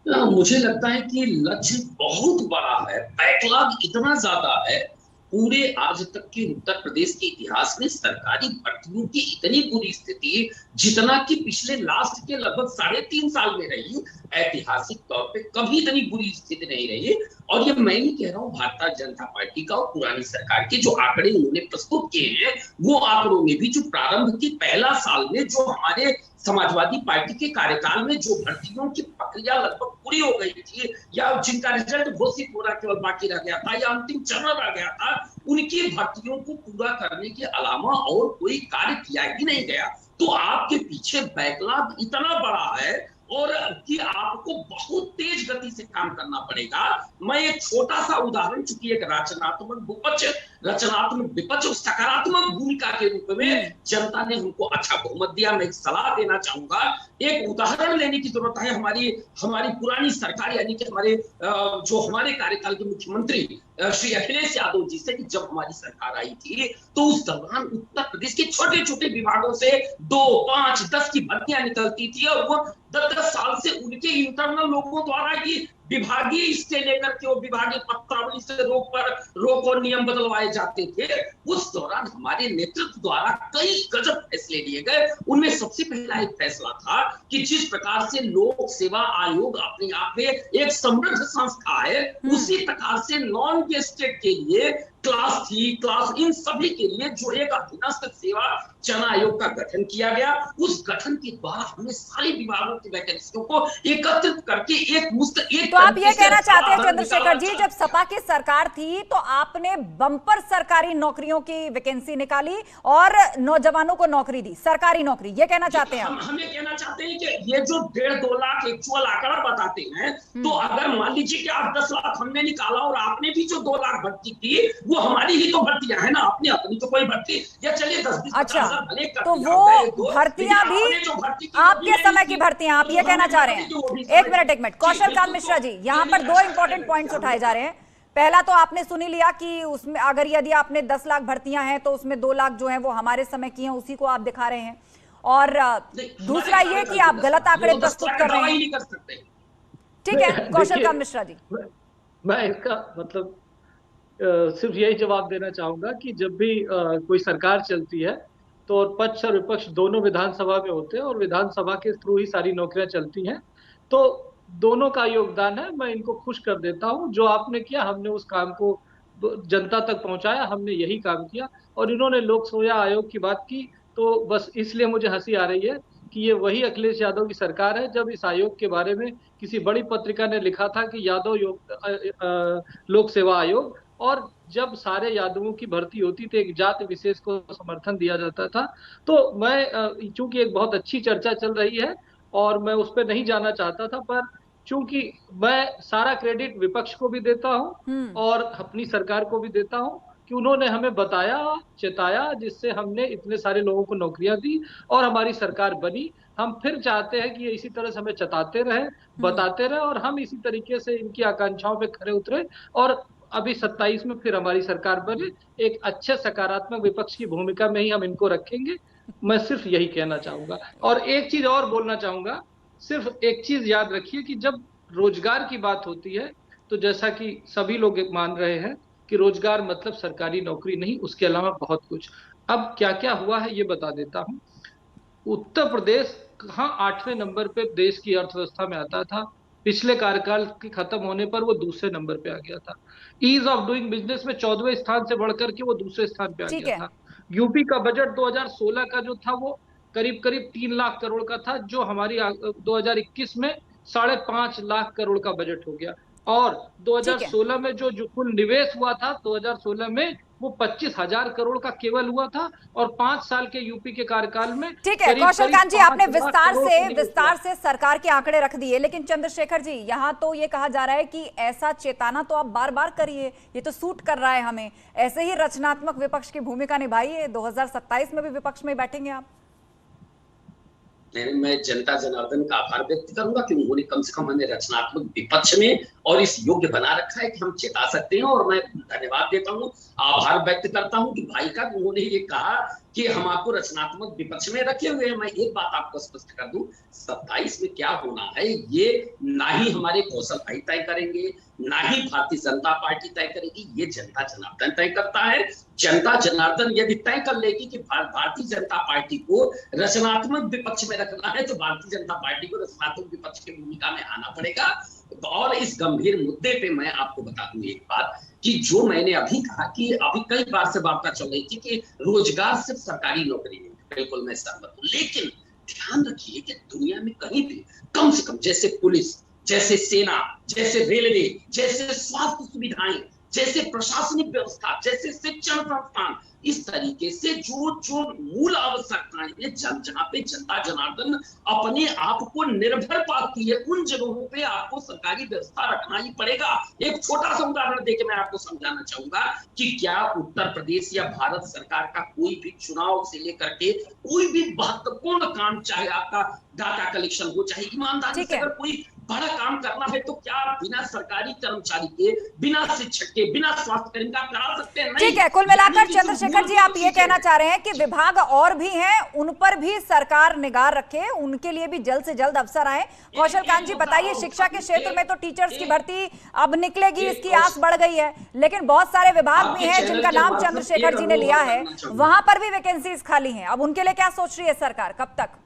मुझे लगता है कि लक्ष्य बहुत बड़ा है, बैकलॉग इतना ज्यादा है। पूरे आज तक के उत्तर प्रदेश के इतिहास में सरकारी भर्तियों की इतनी बुरी स्थिति, जितना कि पिछले लास्ट के लगभग 3.5 साल में रही, ऐतिहासिक तौर पे कभी इतनी बुरी स्थिति नहीं रही। और ये मैं नहीं कह रहा हूँ भारतीय जनता पार्टी का और पुरानी सरकार के जो आंकड़े उन्होंने प्रस्तुत किए हैं, वो आंकड़ों में भी जो प्रारंभ के पहला साल में जो हमारे समाजवादी पार्टी के कार्यकाल में जो भर्तियों की प्रक्रिया लगभग पूरी हो गई थी, या जिनका रिजल्ट घोषित होना केवल बाकी रह गया था, या अंतिम चरण रह गया था, उनकी भर्तियों को पूरा करने के अलावा और कोई कार्य किया ही नहीं गया। तो आपके पीछे बैकलॉग इतना बड़ा है और कि आपको बहुत तेज गति से काम करना पड़ेगा। मैं एक छोटा सा उदाहरण, चूंकि एक रचनात्मक विपक्ष और सकारात्मक भूमिका के रूप में जनता ने हमको अच्छा बहुमत दिया, मैं एक सलाह देना चाहूंगा। एक उदाहरण लेने की जरूरत है। हमारी पुरानी सरकार, यानी कि हमारे कार्यकाल के मुख्यमंत्री श्री अखिलेश यादव जी से, कि जब हमारी सरकार आई थी तो उस दौरान उत्तर प्रदेश के छोटे छोटे विभागों से 2, 5, 10 की भर्तियां निकलती थी, और वो 10 साल से उनके इंटरनल लोगों द्वारा ही विभागीय स्टे लेकर के वो विभागीय पत्रावली से रोक और नियम बदलवाए जाते थे। उस दौरान हमारे नेतृत्व द्वारा कई गजब फैसले लिए गए। उनमें सबसे पहला एक फैसला था कि जिस प्रकार से लोक सेवा आयोग अपने आप में एक समृद्ध संस्था है, उसी प्रकार से नॉन गेस्टेड के लिए क्लास 3, क्लास इन सभी के लिए जो एक अधीनस्थ सेवा चयन आयोग का गठन किया गया। उस गठन के द्वारा हमने सारे विभागों की वैकेंसियों को एकत्रित करके एक तो आप ये कहना चाहते हैं चंद्रशेखर जी, जब सपा की सरकार थी तो आपने बम्पर सरकारी नौकरियों की वैकेंसी निकाली और नौजवानों को नौकरी दी, सरकारी नौकरी, ये कहना चाहते हैं हम ये कहना चाहते हैं कि ये जो 1.5-2 लाख एक्चुअल आंकड़ा बताते हैं, तो अगर मान लीजिए कि 8-10 लाख हमने निकाला और आपने भी जो 2 लाख भर्ती की, वो हमारी ही तो भर्तियां है ना, आपने अपनी तो कोई भर्ती, या चलिए 10-20 अच्छा, तो वो भर्तियां भी आपके समय की भर्तियां, आप ये कहना चाह रहे हैं? एक मिनट कौशल कांत मिश्रा जी, यहाँ पर 2 इंपॉर्टेंट पॉइंट्स उठाए जा रहे हैं। पहला तो आपने सुन ही लिया कि उसमें अगर यदि आपने 10 लाख भर्तियां हैं तो उसमें 2 लाख जो हैं वो हमारे समय की हैं, उसी को आप दिखा रहे हैं। और दूसरा ये कि आप गलत आंकड़े प्रस्तुत कर रहे हैं। ठीक है कौशल कांत मिश्रा जी, मैं इसका मतलब सिर्फ यही जवाब देना चाहूंगा कि जब भी कोई सरकार चलती है तो पक्ष और विपक्ष दोनों विधानसभा में होते हैं और विधानसभा के थ्रू ही सारी नौकरियां चलती हैं, तो दोनों का योगदान है। मैं इनको खुश कर देता हूं, जो आपने किया हमने उस काम को जनता तक पहुंचाया, हमने यही काम किया। और इन्होंने लोक सेवा आयोग की बात की तो बस इसलिए मुझे हंसी आ रही है कि ये वही अखिलेश यादव की सरकार है जब इस आयोग के बारे में किसी बड़ी पत्रिका ने लिखा था कि यादव लोक सेवा आयोग, और जब सारे यादवों की भर्ती होती थी एक जाति विशेष को समर्थन दिया जाता था। तो मैं चूंकि एक बहुत अच्छी चर्चा चल रही है और मैं उस पर नहीं जाना चाहता था, पर चूंकि मैं सारा क्रेडिट विपक्ष को भी देता हूं और अपनी सरकार को भी देता हूं कि उन्होंने हमें बताया, चेताया, जिससे हमने इतने सारे लोगों को नौकरियां दी और हमारी सरकार बनी। हम फिर चाहते हैं कि ये इसी तरह से हमें चताते रहे, बताते रहे और हम इसी तरीके से इनकी आकांक्षाओं पे खरे उतरे और अभी 27 में फिर हमारी सरकार बने। एक अच्छे सकारात्मक विपक्ष की भूमिका में ही हम इनको रखेंगे। मैं सिर्फ यही कहना चाहूंगा। और एक चीज और बोलना चाहूंगा, सिर्फ एक चीज याद रखिए कि जब रोजगार की बात होती है तो जैसा कि सभी लोग मान रहे हैं कि रोजगार मतलब सरकारी नौकरी नहीं, उसके अलावा बहुत कुछ। अब क्या क्या हुआ है ये बता देता हूं। उत्तर प्रदेश कहाँ 8वें नंबर पे देश की अर्थव्यवस्था में आता था, पिछले कार्यकाल के खत्म होने पर वो दूसरे नंबर पे आ गया था। ईज ऑफ डूइंग बिजनेस में 14वें स्थान से बढ़कर के वो दूसरे स्थान पे आ गया था। यूपी का बजट 2016 का जो था वो करीब 3 लाख करोड़ का था, जो हमारी 2021 में 5.5 लाख करोड़ का बजट हो गया। और 2016 में जो कुल निवेश हुआ था 2016 में वो 25,000 करोड़ का केवल हुआ था और 5 साल के यूपी के कार्यकाल में। ठीक है कौशल कांत जी, आपने विस्तार से सरकार के आंकड़े रख दिए, लेकिन चंद्रशेखर जी यहाँ तो ये कहा जा रहा है कि ऐसा चेताना तो आप बार बार करिए, ये तो सूट कर रहा है हमें, ऐसे ही रचनात्मक विपक्ष की भूमिका निभाइए। 2027 में भी विपक्ष में बैठेंगे आप? मैं जनता जनार्दन का आभार व्यक्त करूंगा कि उन्होंने कम से कम हमें रचनात्मक विपक्ष में और इस योग्य बना रखा है कि हम चेता सकते हैं। और मैं धन्यवाद देता हूँ, आभार व्यक्त करता हूँ कि भाई का उन्होंने ये कहा कि हम आपको रचनात्मक विपक्ष में रखे हुए हैं। मैं एक बात आपको स्पष्ट कर दूं, 27 में क्या होना है ये ना ही हमारे कौशल भाई तय करेंगे, ना ही भारतीय जनता पार्टी तय करेगी, ये जनता जनार्दन तय करता है। जनता जनार्दन यदि तय कर लेगी कि भारतीय जनता पार्टी को रचनात्मक विपक्ष में रखना है, तो भारतीय जनता पार्टी को रचनात्मक विपक्ष की भूमिका में आना पड़ेगा। और इस गंभीर मुद्दे पे मैं आपको बता दूं एक बात कि जो मैंने अभी कहा कि अभी कई बार से वार्ता चल रही थी कि रोजगार सिर्फ सरकारी नौकरी नहीं, बिल्कुल मैं सहमत हूं, लेकिन ध्यान रखिए कि दुनिया में कहीं भी कम से कम जैसे पुलिस, जैसे सेना, जैसे रेलवे, जैसे स्वास्थ्य सुविधाएं, जैसे प्रशासनिक व्यवस्था, जैसे शिक्षण संस्थान, इस तरीके से जो मूल आवश्यकताएं हैं, जहां पे जनता जनार्दन अपने आप को निर्भर पाती है, उन जगहों पे आपको सरकारी व्यवस्था रखना ही पड़ेगा। एक छोटा सा उदाहरण देके मैं आपको समझाना चाहूंगा कि क्या उत्तर प्रदेश या भारत सरकार का कोई भी चुनाव से लेकर के कोई भी महत्वपूर्ण काम, चाहे आपका डाटा कलेक्शन हो, चाहे ईमानदारी से अगर कोई बड़ा काम करना है, तो क्या बिना सरकारी कर्मचारी के, बिना शिक्षक के, बिना स्वास्थ्य कर्मी का करा सकते हैं? ठीक है, कुल मिलाकर चंद्रशेखर जी आप ये कहना चाह रहे हैं कि विभाग और भी हैं, उन पर भी सरकार निगाह रखे, उनके लिए भी जल्द से जल्द अवसर आए। कौशल कांत जी बताइए, शिक्षा के क्षेत्र में तो टीचर्स की भर्ती अब निकलेगी, इसकी आस बढ़ गई है, लेकिन बहुत सारे विभाग भी हैं जिनका नाम चंद्रशेखर जी ने लिया है, वहां पर भी वैकेंसीज खाली हैं। अब उनके लिए क्या सोच रही है सरकार, कब तक?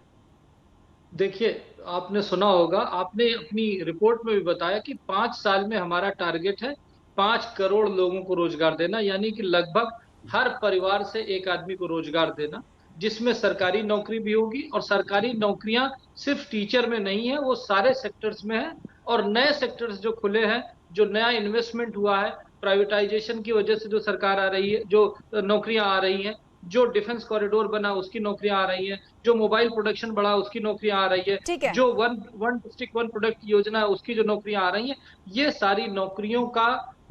देखिए, आपने सुना होगा, आपने अपनी रिपोर्ट में भी बताया कि 5 साल में हमारा टारगेट है 5 करोड़ लोगों को रोजगार देना, यानी कि लगभग हर परिवार से एक आदमी को रोजगार देना, जिसमें सरकारी नौकरी भी होगी। और सरकारी नौकरियां सिर्फ टीचर में नहीं है, वो सारे सेक्टर्स में है। और नए सेक्टर्स जो खुले हैं, जो नया इन्वेस्टमेंट हुआ है प्राइवेटाइजेशन की वजह से, जो सरकार आ रही है, जो नौकरियां आ रही हैं, जो डिफेंस कॉरिडोर बना उसकी नौकरियां आ रही हैं, जो मोबाइल प्रोडक्शन बढ़ा उसकी नौकरियां आ रही है, जो वन डिस्ट्रिक्ट वन प्रोडक्ट योजना है उसकी जो नौकरियां आ रही हैं, ये सारी नौकरियों का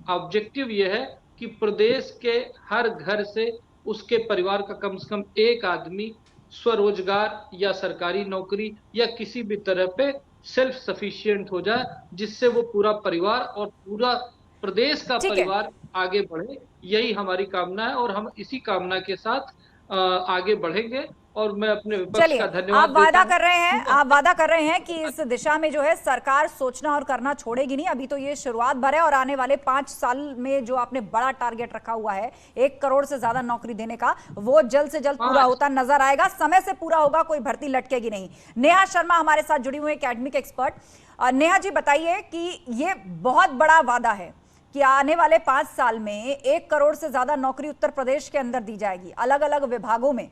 ऑब्जेक्टिव ये है कि प्रदेश के हर घर से उसके परिवार का कम से कम एक आदमी स्वरोजगार या सरकारी नौकरी या किसी भी तरह पे सेल्फ सफिशिएंट हो जाए, जिससे वो पूरा परिवार और पूरा प्रदेश का परिवार आगे बढ़े। यही हमारी कामना है और हम इसी कामना के साथ आगे बढ़ेंगे। और मैं अपने विपक्ष का धन्यवाद आप वादा कर रहे हैं कि इस दिशा में जो है सरकार सोचना और करना छोड़ेगी नहीं। अभी तो ये शुरुआत भर है और आने वाले 5 साल में जो आपने बड़ा टारगेट रखा हुआ है 1 करोड़ से ज्यादा नौकरी देने का, वो जल्द से जल्द पूरा होता नजर आएगा, समय से पूरा होगा, कोई भर्ती लटकेगी नहीं। नेहा शर्मा हमारे साथ जुड़ी हुई है, एकेडमिक एक्सपर्ट। नेहा जी बताइए कि ये बहुत बड़ा वादा है कि आने वाले 5 साल में 1 करोड़ से ज्यादा नौकरी उत्तर प्रदेश के अंदर दी जाएगी अलग अलग विभागों में।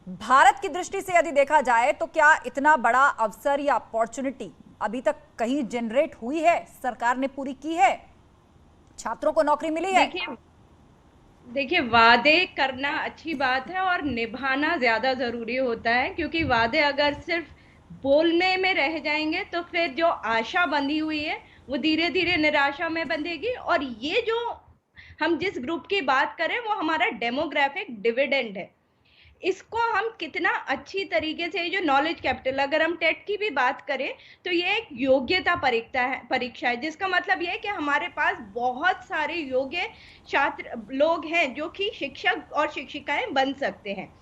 भारत की दृष्टि से यदि देखा जाए तो क्या इतना बड़ा अवसर या अपॉर्चुनिटी अभी तक कहीं जनरेट हुई है? सरकार ने पूरी की है? छात्रों को नौकरी मिली है? देखिए, वादे करना अच्छी बात है और निभाना ज्यादा जरूरी होता है, क्योंकि वादे अगर सिर्फ बोलने में रह जाएंगे तो फिर जो आशा बंधी हुई है वो धीरे धीरे निराशा में बंधेगी। और ये जो हम जिस ग्रुप की बात करें वो हमारा डेमोग्राफिक डिविडेंड है, इसको हम कितना अच्छी तरीके से, जो नॉलेज कैपिटल, अगर हम टेट की भी बात करें तो ये एक योग्यता परीक्षा है, जिसका मतलब ये है कि हमारे पास बहुत सारे योग्य छात्र लोग हैं जो कि शिक्षक और शिक्षिकाएं बन सकते हैं।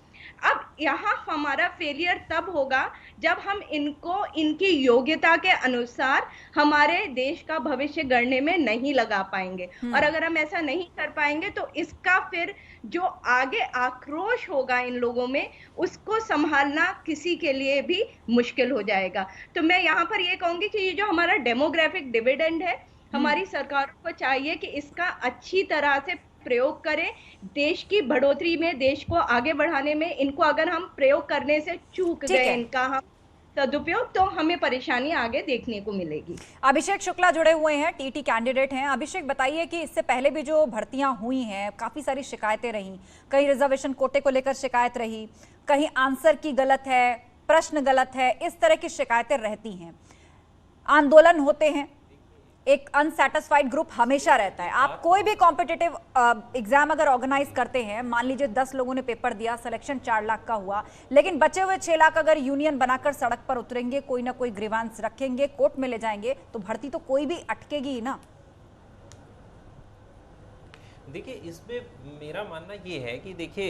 अब यहाँ हमारा फेलियर तब होगा जब हम इनको इनकी योग्यता के अनुसार हमारे देश का भविष्य गढ़ने में नहीं लगा पाएंगे। और अगर हम ऐसा नहीं कर पाएंगे तो इसका फिर जो आगे आक्रोश होगा इन लोगों में, उसको संभालना किसी के लिए भी मुश्किल हो जाएगा। तो मैं यहाँ पर ये कहूंगी कि ये जो हमारा डेमोग्राफिक डिविडेंड है, हमारी सरकारों को चाहिए कि इसका अच्छी तरह से प्रयोग करें। देश की बढ़ोतरी में, देश को आगे बढ़ाने में इनको अगर हम प्रयोग करने से चूक गए, इनका हम सदुपयोग, तो हमें परेशानी आगे देखने को मिलेगी। अभिषेक शुक्ला जुड़े हुए हैं, टीटी कैंडिडेट हैं। अभिषेक बताइए कि इससे पहले भी जो भर्तियां हुई हैं काफी सारी शिकायतें रही, कहीं रिजर्वेशन कोटे को लेकर शिकायत रही, कहीं आंसर की गलत है, प्रश्न गलत है, इस तरह की शिकायतें रहती हैं, आंदोलन होते हैं। एक अनसेटिस्फाइड ग्रुप हमेशा रहता है। आप कोई भी कॉम्पिटिटिव एग्जाम अगर ऑर्गेनाइज करते हैं, मान लीजिए 10 लोगों ने पेपर दिया, सिलेक्शन 4 लाख का हुआ, लेकिन बचे हुए 6 लाख अगर यूनियन बनाकर सड़क पर उतरेंगे, कोई ना कोई ग्रीवांस रखेंगे, कोर्ट में ले जाएंगे, तो भर्ती तो कोई भी अटकेगी ही ना। देखिए, इसमें मेरा मानना ये है कि देखिए,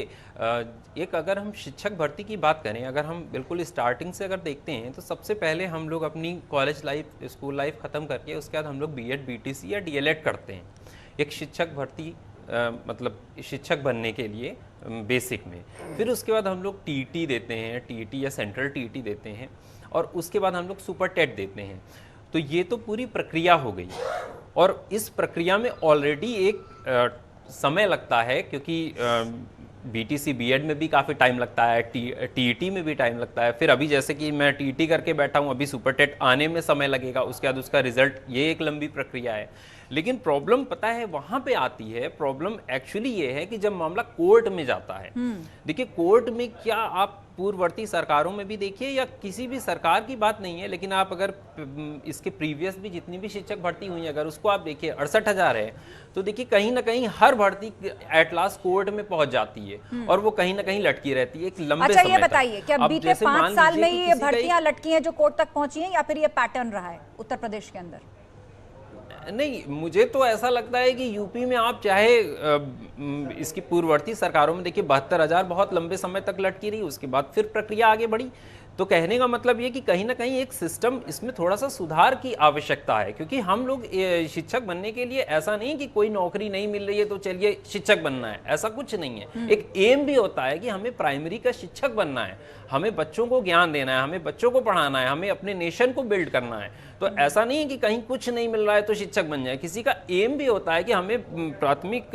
एक अगर हम शिक्षक भर्ती की बात करें, अगर हम बिल्कुल स्टार्टिंग से अगर देखते हैं, तो सबसे पहले हम लोग अपनी कॉलेज लाइफ, स्कूल लाइफ ख़त्म करके उसके बाद हम लोग बीएड, बीटीसी या डीएलएड करते हैं एक शिक्षक भर्ती मतलब शिक्षक बनने के लिए बेसिक में। फिर उसके बाद हम लोग टीईटी देते हैं, टीईटी या सेंट्रल टीईटी देते हैं, और उसके बाद हम लोग सुपर टेट देते हैं। तो ये तो पूरी प्रक्रिया हो गई, और इस प्रक्रिया में ऑलरेडी एक समय लगता है, क्योंकि बीटीसी बीएड में भी काफ़ी टाइम लगता है, टीईटी में भी टाइम लगता है। फिर अभी जैसे कि मैं टीईटी करके बैठा हूँ, अभी सुपर टेट आने में समय लगेगा, उसके बाद उसका रिजल्ट, ये एक लंबी प्रक्रिया है। लेकिन प्रॉब्लम पता है वहाँ पे आती है, प्रॉब्लम एक्चुअली ये है कि जब मामला कोर्ट में जाता है। देखिए, कोर्ट में क्या आप पूर्ववर्ती सरकारों में भी देखिए, या किसी भी सरकार की बात नहीं है, लेकिन आप अगर इसके प्रीवियस भी जितनी भी शिक्षक भर्ती हुई है, अगर उसको आप देखिए 68,000 है, तो देखिए कहीं ना कहीं हर भर्ती एट लास्ट कोर्ट में पहुंच जाती है, और वो कहीं ना कहीं लटकी रहती है एक लंबे समय तक। ये बताइए, क्या बीते 5 साल में ये भर्तियां लटकी हैं जो कोर्ट तक पहुंची हैं, या फिर ये पैटर्न रहा है उत्तर प्रदेश के अंदर? नहीं, मुझे तो ऐसा लगता है कि यूपी में आप चाहे इसकी पूर्ववर्ती सरकारों में देखिए 72,000 बहुत लंबे समय तक लटकी रही, उसके बाद फिर प्रक्रिया आगे बढ़ी। तो कहने का मतलब ये कि कहीं ना कहीं एक सिस्टम, इसमें थोड़ा सा सुधार की आवश्यकता है, क्योंकि हम लोग शिक्षक बनने के लिए ऐसा नहीं कि कोई नौकरी नहीं मिल रही है तो चलिए शिक्षक बनना है, ऐसा कुछ नहीं है। एक एम भी होता है कि हमें प्राइमरी का शिक्षक बनना है, हमें बच्चों को ज्ञान देना है, हमें बच्चों को पढ़ाना है, हमें अपने नेशन को बिल्ड करना है। तो ऐसा नहीं है कि कहीं कुछ नहीं मिल रहा है तो शिक्षक बन जाए। किसी का एम भी होता है कि हमें प्राथमिक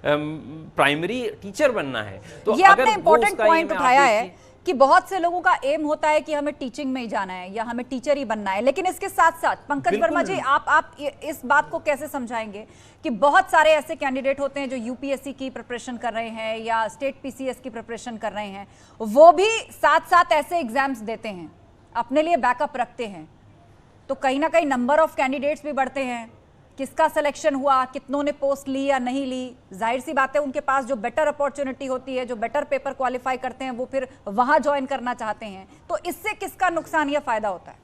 प्राइमरी टीचर बनना है। तो ये आपने इंपॉर्टेंट पॉइंट उठाया है कि बहुत से लोगों का एम होता है कि हमें टीचिंग में ही जाना है या हमें टीचर ही बनना है, लेकिन इसके साथ साथ पंकज वर्मा जी, आप इस बात को कैसे समझाएंगे कि बहुत सारे ऐसे कैंडिडेट होते हैं जो यूपीएससी की प्रिपरेशन कर रहे हैं या स्टेट पीसीएस की प्रिपरेशन कर रहे हैं, वो भी साथ साथ ऐसे एग्जाम्स देते हैं, अपने लिए बैकअप रखते हैं, तो कहीं ना कहीं नंबर ऑफ कैंडिडेट्स भी बढ़ते हैं। किसका सिलेक्शन हुआ, कितनों ने पोस्ट ली या नहीं ली, जाहिर सी बात है उनके पास जो बेटर अपॉर्चुनिटी होती है, जो बेटर पेपर क्वालिफाई करते हैं, वो फिर वहां ज्वाइन करना चाहते हैं। तो इससे किसका नुकसान या फायदा होता है?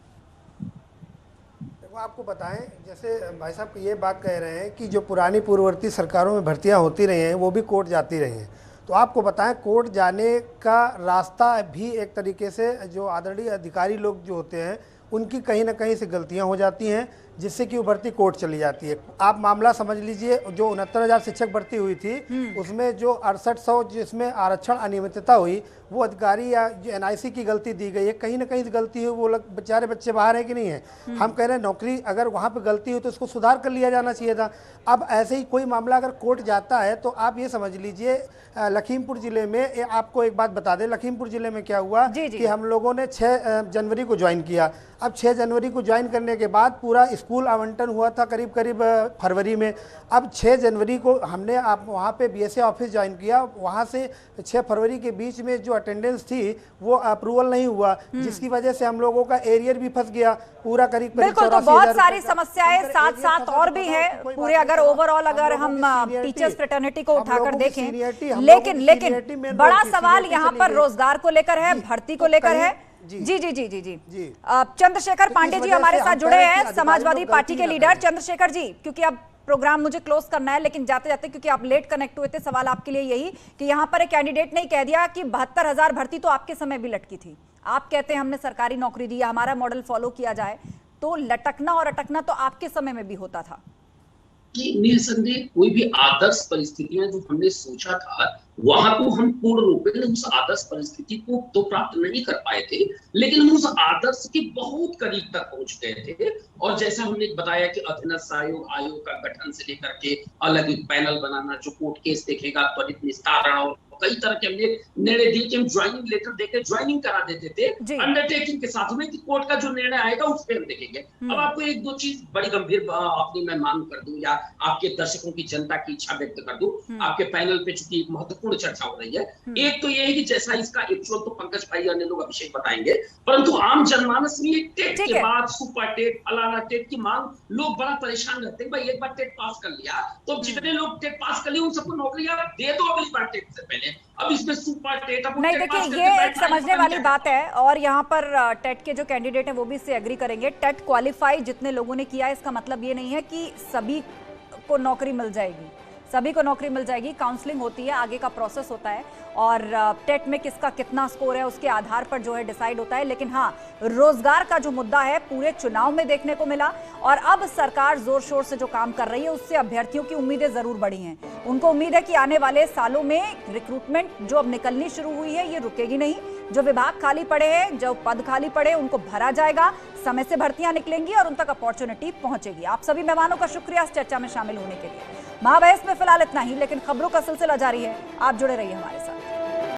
देखो, आपको बताएं, जैसे भाई साहब ये बात कह रहे हैं कि जो पुरानी पूर्ववर्ती सरकारों में भर्तियां होती रही हैं वो भी कोर्ट जाती रही हैं, तो आपको बताएं कोर्ट जाने का रास्ता भी एक तरीके से जो आदरणीय अधिकारी लोग जो होते हैं उनकी कहीं ना कहीं से गलतियां हो जाती हैं, जिससे कि वो भर्ती कोर्ट चली जाती है। आप मामला समझ लीजिए, जो 69,000 शिक्षक भर्ती हुई थी, उसमें जो 6800 जिसमें आरक्षण अनियमितता हुई, वो अधिकारी या जो एनआईसी की गलती दी गई है, कहीं ना कहीं गलती हुई, वो लोग बेचारे बच्चे बाहर है कि नहीं है। हम कह रहे हैं नौकरी अगर वहाँ पे गलती हुई तो उसको सुधार कर लिया जाना चाहिए था। अब ऐसे ही कोई मामला अगर कोर्ट जाता है तो आप ये समझ लीजिए, लखीमपुर जिले में आपको एक बात बता दें, लखीमपुर जिले में क्या हुआ कि हम लोगों ने 6 जनवरी को ज्वाइन किया। अब 6 जनवरी को ज्वाइन करने के बाद पूरा स्कूल आवंटन हुआ था करीब फरवरी में। अब 6 जनवरी को हमने आप वहाँ पे बीएसए ऑफिस ज्वाइन किया, वहाँ से 6 फरवरी के बीच में जो अटेंडेंस थी वो अप्रूवल नहीं हुआ, जिसकी वजह से हम लोगों का एरियर भी फंस गया पूरा करीब। बिल्कुल, तो बहुत सारी समस्याएं साथ साथ और भी है पूरे, अगर ओवरऑल अगर हम टीचर्स फ्रेटर्निटी को उठाकर देखें, लेकिन बड़ा सवाल यहाँ पर रोजगार को लेकर है, भर्ती को लेकर है। जी चंद्रशेखर पांडे जी हमारे साथ जुड़े हैं, समाजवादी पार्टी के लीडर। चंद्रशेखर जी, क्योंकि अब प्रोग्राम मुझे क्लोज करना है, लेकिन जाते जाते क्योंकि आप लेट कनेक्ट हुए थे, सवाल आपके लिए यही कि यहाँ पर एक कैंडिडेट ने कह दिया कि 72,000 भर्ती तो आपके समय भी लटकी थी। आप कहते हैं हमने सरकारी नौकरी दी, हमारा मॉडल फॉलो किया जाए, तो लटकना और अटकना तो आपके समय में भी होता था। कि निसंदेह कोई भी आदर्श परिस्थितियां जो हमने सोचा था वहां को हम पूर्ण रूप में उस आदर्श परिस्थिति को तो प्राप्त नहीं कर पाए थे, लेकिन हम उस आदर्श के बहुत करीब तक पहुंच गए थे। और जैसा हमने बताया कि अधीनस्थ आयोग का गठन से लेकर के अलग पैनल बनाना जो कोर्ट केस देखेगा, त्वरित निस्तारण और कई तरह के हमने निर्णय दिए कि हम ज्वाइनिंग लेटर देकर ज्वाइनिंग करा देते थे अंडरटेकिंग के साथ में कि कोर्ट का जो निर्णय आएगा उस पर हम देखेंगे। अब आपको एक दो चीज बड़ी गंभीर अपनी मैं मांग कर दूं या आपके दर्शकों की जनता की इच्छा व्यक्त कर दूं, आपके पैनल पे चूंकि महत्वपूर्ण चर्चा हो रही है। एक तो ये है कि जैसा इसका एक्चुअल तो पंकज भाई अन्य लोग अभिषेक बताएंगे, परंतु आम जनमानस में टेट के बाद सुपर टेट फलाना टेट की मांग लोग बड़ा परेशान रहते हैं। भाई एक बार टेट पास कर लिया तो जितने लोग टेट पास कर लिए उन सबको नौकरी आप दे दो अगली बार टेट से पहले। अब इसमें सुपर टेट अब नहीं, देखिए ये एक समझने वाली बात है और यहाँ पर टेट के जो कैंडिडेट हैं वो भी इससे एग्री करेंगे। टेट क्वालिफाई जितने लोगों ने किया है इसका मतलब ये नहीं है कि सभी को नौकरी मिल जाएगी, सभी को नौकरी मिल जाएगी। काउंसलिंग होती है, आगे का प्रोसेस होता है और टेट में किसका कितना स्कोर है उसके आधार पर जो है डिसाइड होता है। लेकिन हाँ, रोजगार का जो मुद्दा है पूरे चुनाव में देखने को मिला और अब सरकार जोर शोर से जो काम कर रही है उससे अभ्यर्थियों की उम्मीदें जरूर बढ़ी हैं। उनको उम्मीद है कि आने वाले सालों में रिक्रूटमेंट जो अब निकलनी शुरू हुई है ये रुकेगी नहीं। जो विभाग खाली पड़े हैं, जो पद खाली पड़े उनको भरा जाएगा, समय से भर्तियां निकलेंगी और उन तक अपॉर्चुनिटी पहुंचेगी। आप सभी मेहमानों का शुक्रिया इस चर्चा में शामिल होने के लिए। महाबहस में फिलहाल इतना ही, लेकिन खबरों का सिलसिला जारी है, आप जुड़े रहिए हमारे साथ।